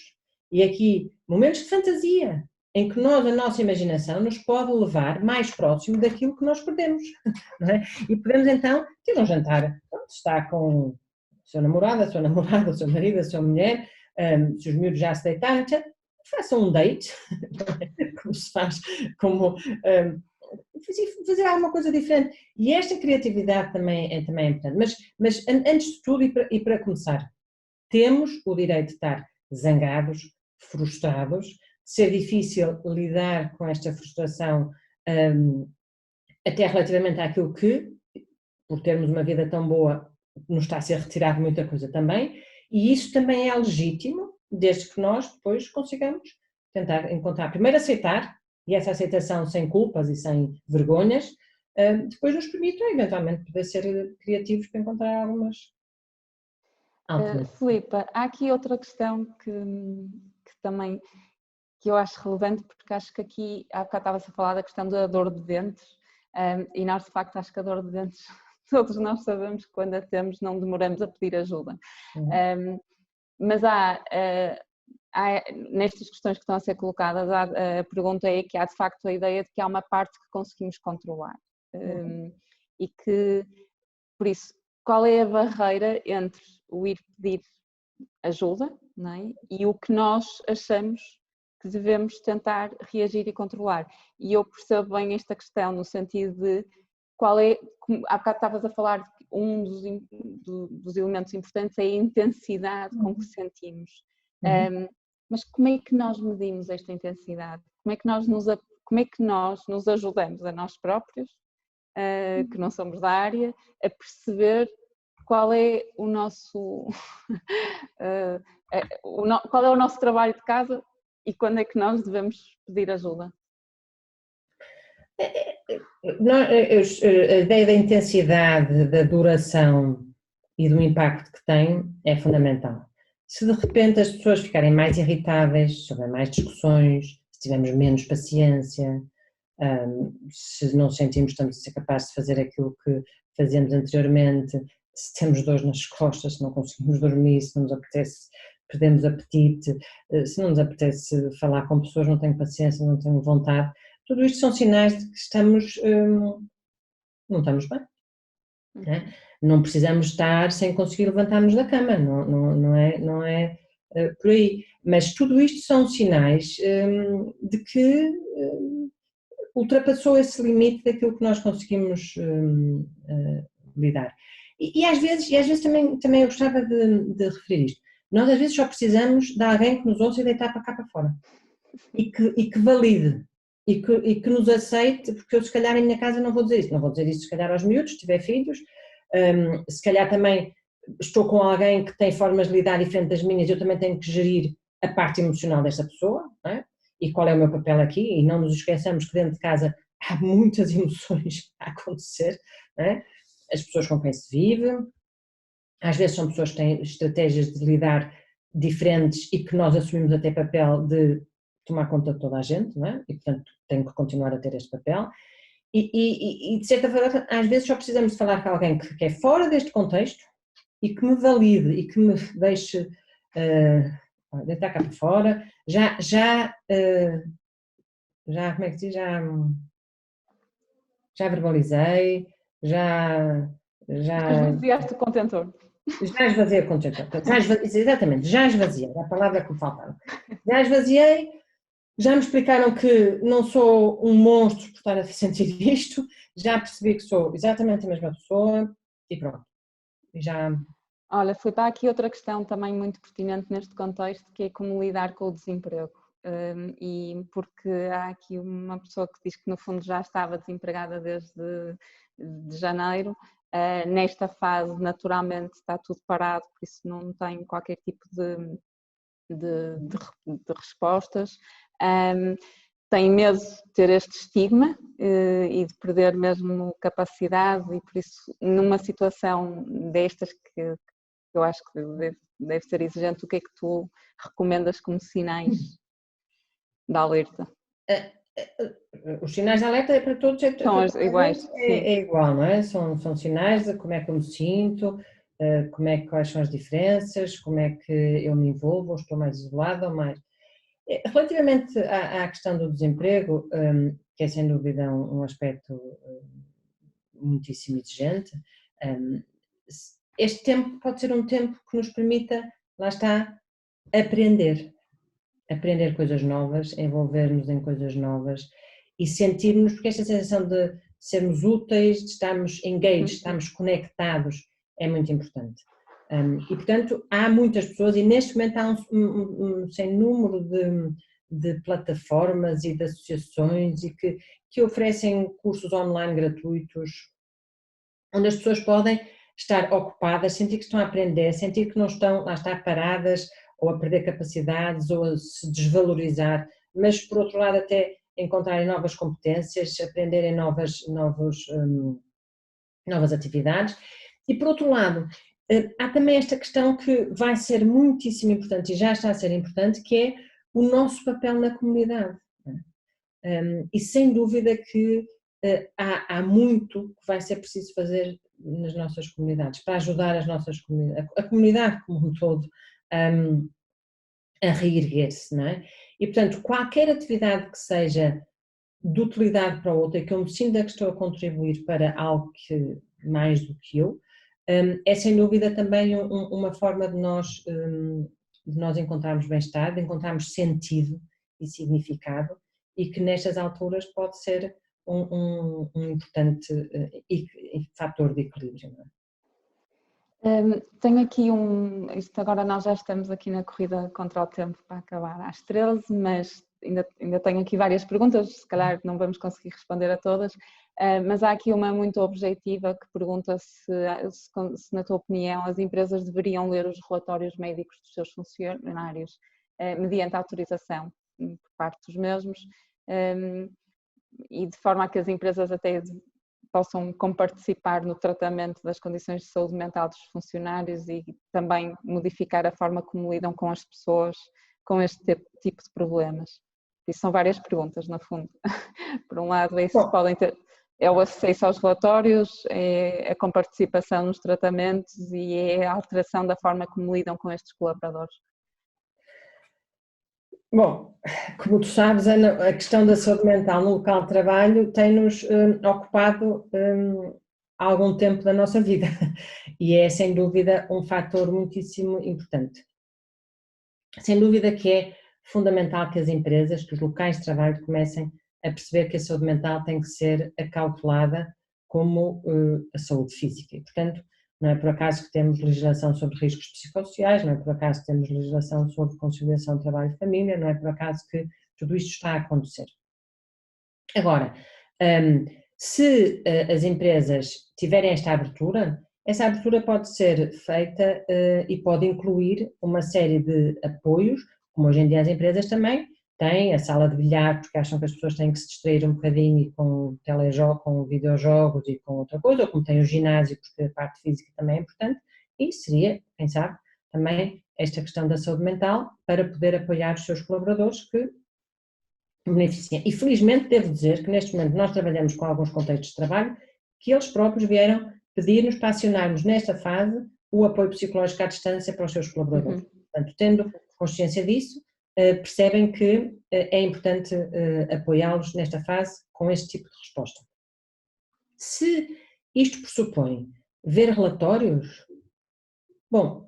e aqui, momentos de fantasia, em que nós, a nossa imaginação, nos pode levar mais próximo daquilo que nós perdemos, não é? E podemos então ter um jantar, onde está com o seu namorado, a sua namorada, o seu marido, a sua mulher, se os miúdos já se deitaram, façam um date, como se faz, como fazer alguma coisa diferente. E esta criatividade também é importante. Mas antes de tudo e para começar, temos o direito de estar zangados, frustrados, de ser difícil lidar com esta frustração até relativamente àquilo que, por termos uma vida tão boa, nos está a ser retirado muita coisa também. E isso também é legítimo, desde que nós depois consigamos tentar encontrar, primeiro aceitar, e essa aceitação sem culpas e sem vergonhas, depois nos permite eventualmente poder ser criativos para encontrar algumas alternativas. Filipa, há aqui outra questão que também que eu acho relevante, porque acho que aqui há bocado estava-se a falar da questão da dor de dentes, e nós de facto acho que a dor de dentes todos nós sabemos que quando a temos não demoramos a pedir ajuda. Mas nestas questões que estão a ser colocadas, a pergunta é que há de facto a ideia de que há uma parte que conseguimos controlar. E que, por isso, qual é a barreira entre o ir pedir ajuda, não é? E o que nós achamos que devemos tentar reagir e controlar? E eu percebo bem esta questão no sentido de qual é, há bocado estavas a falar de um dos elementos importantes é a intensidade com que sentimos. Mas como é que nós medimos esta intensidade? Como é que nós nos ajudamos a nós próprios, que não somos da área, a perceber qual é o nosso qual é o nosso trabalho de casa e quando é que nós devemos pedir ajuda? A ideia da intensidade, da duração e do impacto que tem é fundamental. Se de repente as pessoas ficarem mais irritáveis, se houver mais discussões, se tivermos menos paciência, se não sentimos que estamos a ser capazes de fazer aquilo que fazíamos anteriormente, se temos dores nas costas, se não conseguimos dormir, se não nos apetece, perdemos apetite, se não nos apetece falar com pessoas, não tenho paciência, não tenho vontade, tudo isto são sinais de que não estamos bem. Né? Não precisamos estar sem conseguir levantar-nos da cama, não é por aí. Mas tudo isto são sinais de que ultrapassou esse limite daquilo que nós conseguimos lidar. E às vezes também eu gostava de referir isto. Nós às vezes só precisamos de alguém que nos ouça e deitar para cá para fora. E que valide. E que nos aceite, porque eu se calhar em minha casa não vou dizer isto se calhar aos miúdos, se tiver filhos, se calhar também estou com alguém que tem formas de lidar diferente das minhas, eu também tenho que gerir a parte emocional desta pessoa, não é? E qual é o meu papel aqui, e não nos esqueçamos que dentro de casa há muitas emoções a acontecer, não é? As pessoas com quem se vive, às vezes são pessoas que têm estratégias de lidar diferentes e que nós assumimos até papel de tomar conta de toda a gente, não é? E portanto tenho que continuar a ter este papel e de certa forma às vezes só precisamos de falar com alguém que é fora deste contexto e que me valide e que me deixe deitar cá para fora, já como é que se diz, já verbalizei, já esvaziaste o contentor. Já esvaziei o contentor, exatamente, já esvaziei, a palavra que me faltava. Já esvaziei, já me explicaram que não sou um monstro por estar a sentir isto, já percebi que sou exatamente a mesma pessoa e pronto. Olha, foi para aqui outra questão também muito pertinente neste contexto, que é como lidar com o desemprego. E porque há aqui uma pessoa que diz que no fundo já estava desempregada desde janeiro, nesta fase naturalmente está tudo parado, por isso não tem qualquer tipo de respostas, tem medo de ter este estigma e de perder mesmo capacidade e por isso numa situação destas que eu acho que deve ser exigente, o que é que tu recomendas como sinais de alerta? Os sinais de alerta é para todos, são iguais, é igual, não é? São sinais de como é que eu me sinto, quais são as diferenças, como é que eu me envolvo, ou estou mais isolada ou mais... Relativamente à questão do desemprego, que é sem dúvida um aspecto muitíssimo exigente, este tempo pode ser um tempo que nos permita, lá está, aprender coisas novas, envolver-nos em coisas novas e sentirmos, porque esta sensação de sermos úteis, de estarmos engaged, de estarmos conectados é muito importante. E portanto há muitas pessoas e neste momento há um sem número de plataformas e de associações e que oferecem cursos online gratuitos onde as pessoas podem estar ocupadas, sentir que estão a aprender, sentir que não estão, lá está, paradas ou a perder capacidades ou a se desvalorizar, mas por outro lado até encontrarem novas competências, aprenderem novas atividades. E por outro lado, há também esta questão que vai ser muitíssimo importante e já está a ser importante, que é o nosso papel na comunidade. E sem dúvida que há muito que vai ser preciso fazer nas nossas comunidades, para ajudar as nossas comunidades, a comunidade como um todo, a reerguer-se, não é? E portanto, qualquer atividade que seja de utilidade para outra e que eu me sinta que estou a contribuir para algo que mais do que eu, é sem dúvida também uma forma de nós encontrarmos bem-estar, de encontrarmos sentido e significado, e que nestas alturas pode ser um importante fator de equilíbrio. Não é? Tenho aqui isto agora nós já estamos aqui na corrida contra o tempo para acabar às 13, mas ainda tenho aqui várias perguntas, se calhar não vamos conseguir responder a todas, mas há aqui uma muito objetiva que pergunta se na tua opinião as empresas deveriam ler os relatórios médicos dos seus funcionários mediante autorização por parte dos mesmos, e de forma a que as empresas até possam comparticipar no tratamento das condições de saúde mental dos funcionários e também modificar a forma como lidam com as pessoas com este tipo de problemas. Isso são várias perguntas, no fundo. Por um lado, é o acesso aos relatórios, é a comparticipação nos tratamentos e é a alteração da forma como lidam com estes colaboradores. Bom, como tu sabes, a questão da saúde mental no local de trabalho tem-nos ocupado algum tempo da nossa vida e é sem dúvida um fator muitíssimo importante. Sem dúvida que é fundamental que as empresas, que os locais de trabalho comecem a perceber que a saúde mental tem que ser acautelada como a saúde física e, portanto, não é por acaso que temos legislação sobre riscos psicossociais, não é por acaso que temos legislação sobre conciliação de trabalho e família, não é por acaso que tudo isto está a acontecer. Agora, se as empresas tiverem esta abertura, essa abertura pode ser feita e pode incluir uma série de apoios, como hoje em dia as empresas também têm a sala de bilhar, porque acham que as pessoas têm que se distrair um bocadinho com telejogos, com videojogos e com outra coisa, ou como tem o ginásio, porque a parte física também é importante, e seria, quem sabe, também esta questão da saúde mental para poder apoiar os seus colaboradores que beneficiam. E felizmente devo dizer que neste momento nós trabalhamos com alguns contextos de trabalho que eles próprios vieram pedir-nos para acionarmos nesta fase o apoio psicológico à distância para os seus colaboradores. Portanto, tendo consciência disso, percebem que é importante apoiá-los nesta fase com este tipo de resposta. Se isto pressupõe ver relatórios, bom,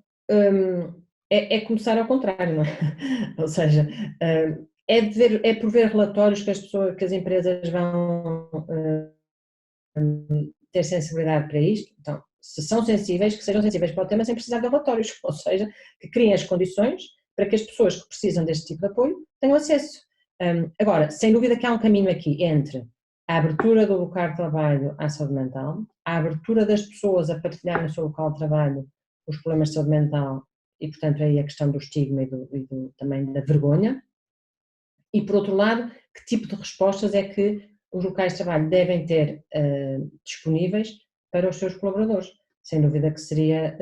é começar ao contrário, não é? Ou seja, é por ver relatórios que as empresas vão ter sensibilidade para isto. Então, se são sensíveis, que sejam sensíveis para o tema sem precisar de relatórios, ou seja, que criem as condições para que as pessoas que precisam deste tipo de apoio tenham acesso. Agora, sem dúvida que há um caminho aqui entre a abertura do local de trabalho à saúde mental, a abertura das pessoas a partilhar no seu local de trabalho os problemas de saúde mental e, portanto, aí a questão do estigma e também da vergonha, e, por outro lado, que tipo de respostas é que os locais de trabalho devem ter disponíveis para os seus colaboradores. Sem dúvida que seria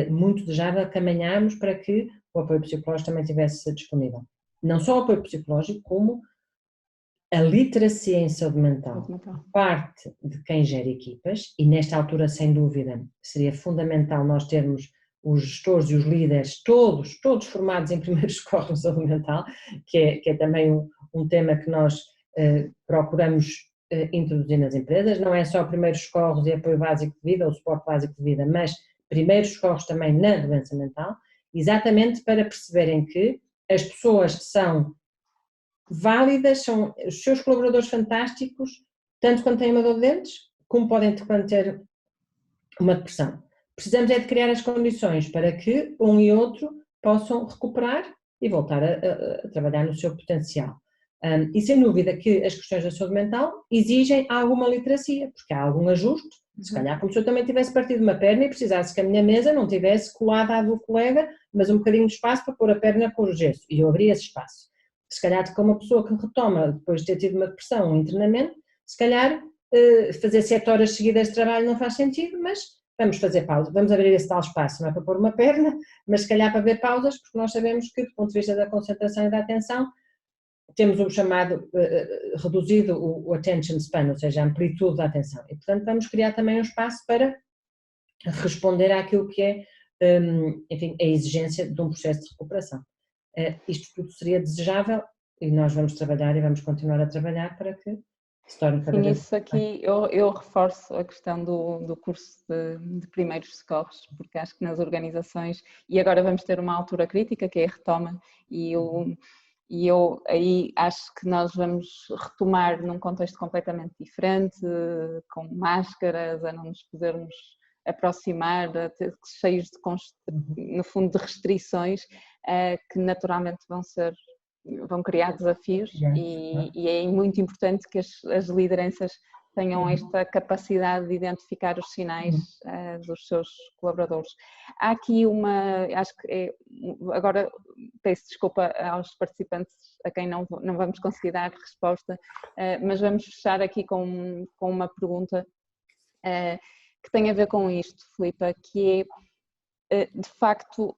muito desejável caminharmos para que o apoio psicológico também estivesse disponível. Não só o apoio psicológico, como a literacia em saúde mental por parte de quem gera equipas, e nesta altura, sem dúvida, seria fundamental nós termos os gestores e os líderes todos formados em primeiros socorros de saúde mental, que é também um tema que nós procuramos introduzir nas empresas. Não é só primeiros socorros e apoio básico de vida ou suporte básico de vida, mas primeiros socorros também na doença mental, exatamente para perceberem que as pessoas são válidas, são os seus colaboradores fantásticos, tanto quando têm uma dor de dentes, como podem ter uma depressão. Precisamos é de criar as condições para que um e outro possam recuperar e voltar a trabalhar no seu potencial. E sem dúvida que as questões da saúde mental exigem alguma literacia, porque há algum ajuste Se calhar como se eu também tivesse partido uma perna e precisasse que a minha mesa não tivesse colada à do colega, mas um bocadinho de espaço para pôr a perna com o gesso, e eu abria esse espaço. Se calhar com uma pessoa que retoma depois de ter tido uma depressão, um internamento, se calhar fazer 7 horas seguidas de trabalho não faz sentido, mas vamos fazer pausa, vamos abrir esse tal espaço, não é para pôr uma perna, mas se calhar para ver pausas, porque nós sabemos que do ponto de vista da concentração e da atenção, temos o chamado, reduzido o attention span, ou seja, a amplitude da atenção, e portanto vamos criar também um espaço para responder àquilo que é, enfim, a exigência de um processo de recuperação. Isto tudo seria desejável e nós vamos trabalhar e vamos continuar a trabalhar para que se torne cada vez Nisso aqui eu reforço a questão do curso de primeiros socorros, porque acho que nas organizações, e agora vamos ter uma altura crítica que é a retoma, e eu aí acho que nós vamos retomar num contexto completamente diferente, com máscaras, a não nos podermos aproximar, cheios de, no fundo, de restrições que naturalmente vão criar desafios e é muito importante que as lideranças tenham esta capacidade de identificar os sinais dos seus colaboradores. Há aqui acho que agora peço desculpa aos participantes a quem não vamos conseguir dar resposta, mas vamos fechar aqui com uma pergunta que tem a ver com isto, Filipa, que é, de facto,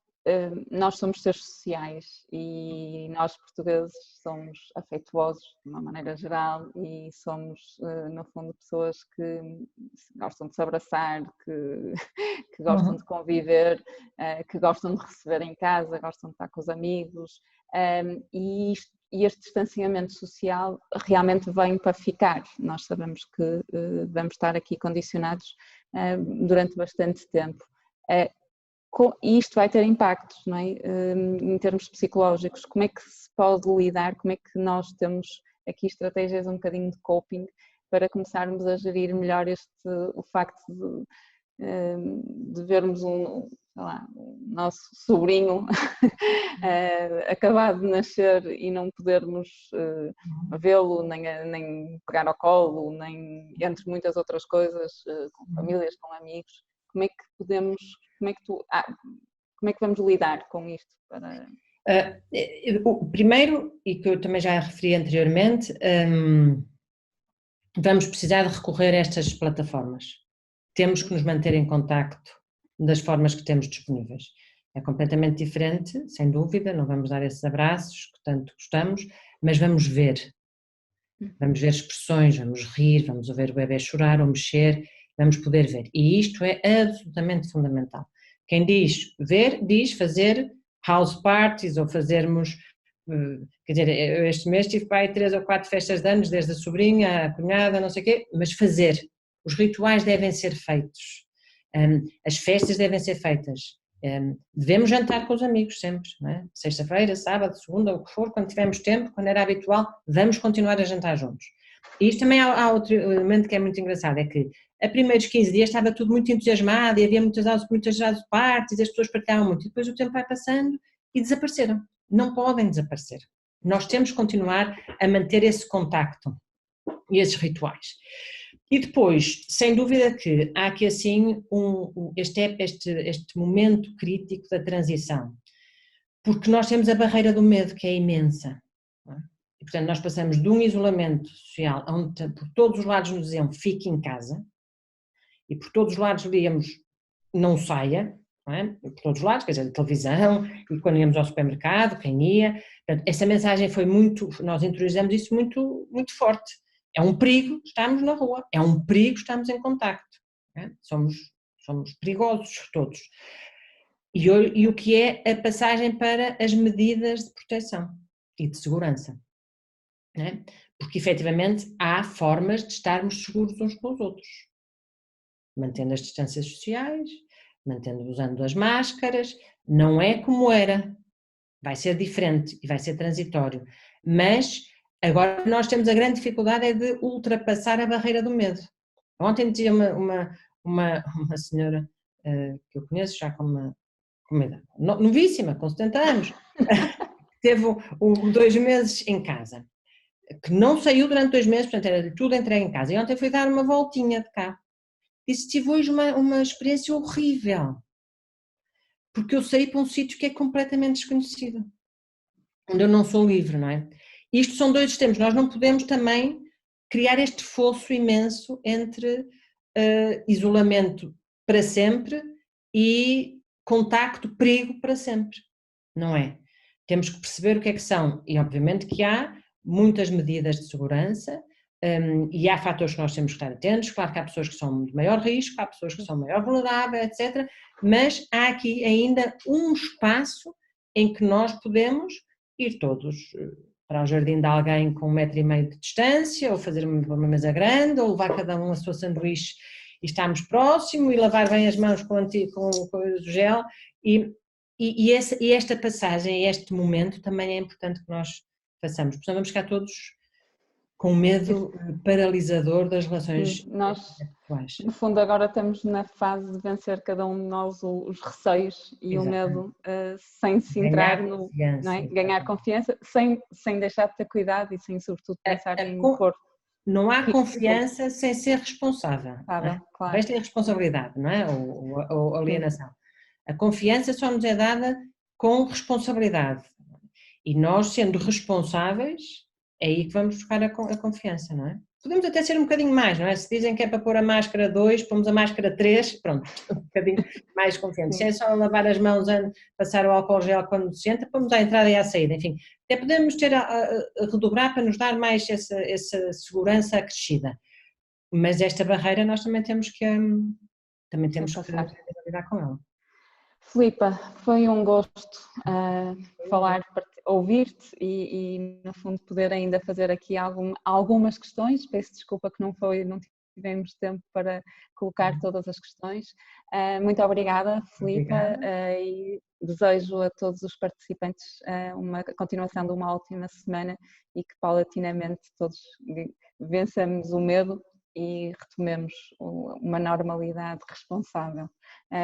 nós somos seres sociais e nós portugueses somos afetuosos de uma maneira geral e somos, no fundo, pessoas que gostam de se abraçar, que gostam de conviver, que gostam de receber em casa, gostam de estar com os amigos, e este distanciamento social realmente vem para ficar. Nós sabemos que vamos estar aqui condicionados durante bastante tempo. E isto vai ter impactos, não é? Em termos psicológicos. Como é que se pode lidar, como é que nós temos aqui estratégias um bocadinho de coping para começarmos a gerir melhor o facto de vermos o nosso sobrinho acabado de nascer e não podermos vê-lo, nem pegar ao colo, nem entre muitas outras coisas, com famílias, com amigos. Como é que vamos lidar com isto? O primeiro, e que eu também já referi anteriormente, vamos precisar de recorrer a estas plataformas. Temos que nos manter em contacto das formas que temos disponíveis. É completamente diferente, sem dúvida, não vamos dar esses abraços que tanto gostamos, mas vamos ver expressões, vamos rir, vamos ouvir o bebê chorar ou mexer, vamos poder ver. E isto é absolutamente fundamental. Quem diz ver, diz fazer house parties ou fazermos, quer dizer, eu este mês tive para aí 3 ou 4 festas de anos, desde a sobrinha, a cunhada, não sei o quê, mas fazer. Os rituais devem ser feitos, as festas devem ser feitas. Devemos jantar com os amigos sempre, não é? Sexta-feira, sábado, segunda, o que for, quando tivermos tempo, quando era habitual, vamos continuar a jantar juntos. E isto também há outro elemento que é muito engraçado, é que a primeiros 15 dias estava tudo muito entusiasmado e havia muitas partes, as pessoas partilhavam muito, e depois o tempo vai passando e desapareceram. Não podem desaparecer. Nós temos que continuar a manter esse contacto e esses rituais. E depois, sem dúvida que há aqui assim este momento crítico da transição, porque nós temos a barreira do medo que é imensa, não é? E portanto nós passamos de um isolamento social onde por todos os lados nos diziam fique em casa e por todos os lados líamos não saia, não é? Por todos os lados, quer dizer, televisão e quando íamos ao supermercado, quem ia, portanto, essa mensagem foi nós interiorizamos isso muito, muito forte. É um perigo estarmos na rua, é um perigo estarmos em contacto, é? Somos perigosos todos. E o que é a passagem para as medidas de proteção e de segurança, não é? Porque efetivamente há formas de estarmos seguros uns com os outros, mantendo as distâncias sociais, usando as máscaras, não é como era, vai ser diferente e vai ser transitório, mas agora nós temos a grande dificuldade é de ultrapassar a barreira do medo. Ontem dizia uma senhora que eu conheço já com uma idade novíssima, com 70 anos, teve 2 meses em casa, que não saiu durante 2 meses, portanto era tudo entregue em casa, e ontem foi dar uma voltinha de carro. disse, tive hoje uma experiência horrível, porque eu saí para um sítio que é completamente desconhecido, onde eu não sou livre, não é? Isto são dois extremos, nós não podemos também criar este fosso imenso entre isolamento para sempre e contacto, perigo para sempre, não é? Temos que perceber o que é que são, e obviamente que há muitas medidas de segurança, e há fatores que nós temos que estar atentos, claro que há pessoas que são de maior risco, há pessoas que são maior vulneráveis, etc., mas há aqui ainda um espaço em que nós podemos ir todos para o jardim de alguém com 1,5 m de distância, ou fazer uma mesa grande, ou levar cada um a sua sanduíche e estarmos próximo, e lavar bem as mãos com o gel, e esta passagem, este momento também é importante que nós façamos, porque vamos ficar todos com medo paralisador das relações atuais. No fundo, agora estamos na fase de vencer cada um de nós os receios e o medo, sem se entrar no... Não é? Ganhar confiança, sem deixar de ter cuidado e sem, sobretudo, pensar em pôr... Não há confiança sem ser responsável. Claro. Esta é a responsabilidade, não é? Ou alienação. A confiança só nos é dada com responsabilidade. E nós, sendo responsáveis, é aí que vamos buscar a confiança, não é? Podemos até ser um bocadinho mais, não é? Se dizem que é para pôr a máscara 2, pomos a máscara 3, pronto, um bocadinho mais confiante. Se é só lavar as mãos, passar o álcool gel quando se entra, pomos à entrada e à saída, enfim. Até podemos ter a redobrar para nos dar mais essa segurança acrescida. Mas esta barreira nós também temos que lidar com ela. Filipa, foi um gosto falar, ouvir-te e no fundo poder ainda fazer aqui algumas questões. Peço desculpa que não tivemos tempo para colocar todas as questões. Muito obrigada, Filipa, e desejo a todos os participantes uma continuação de uma ótima semana e que paulatinamente todos vençamos o medo e retomemos uma normalidade responsável.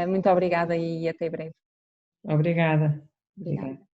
Muito obrigada e até breve. Obrigada. Obrigada.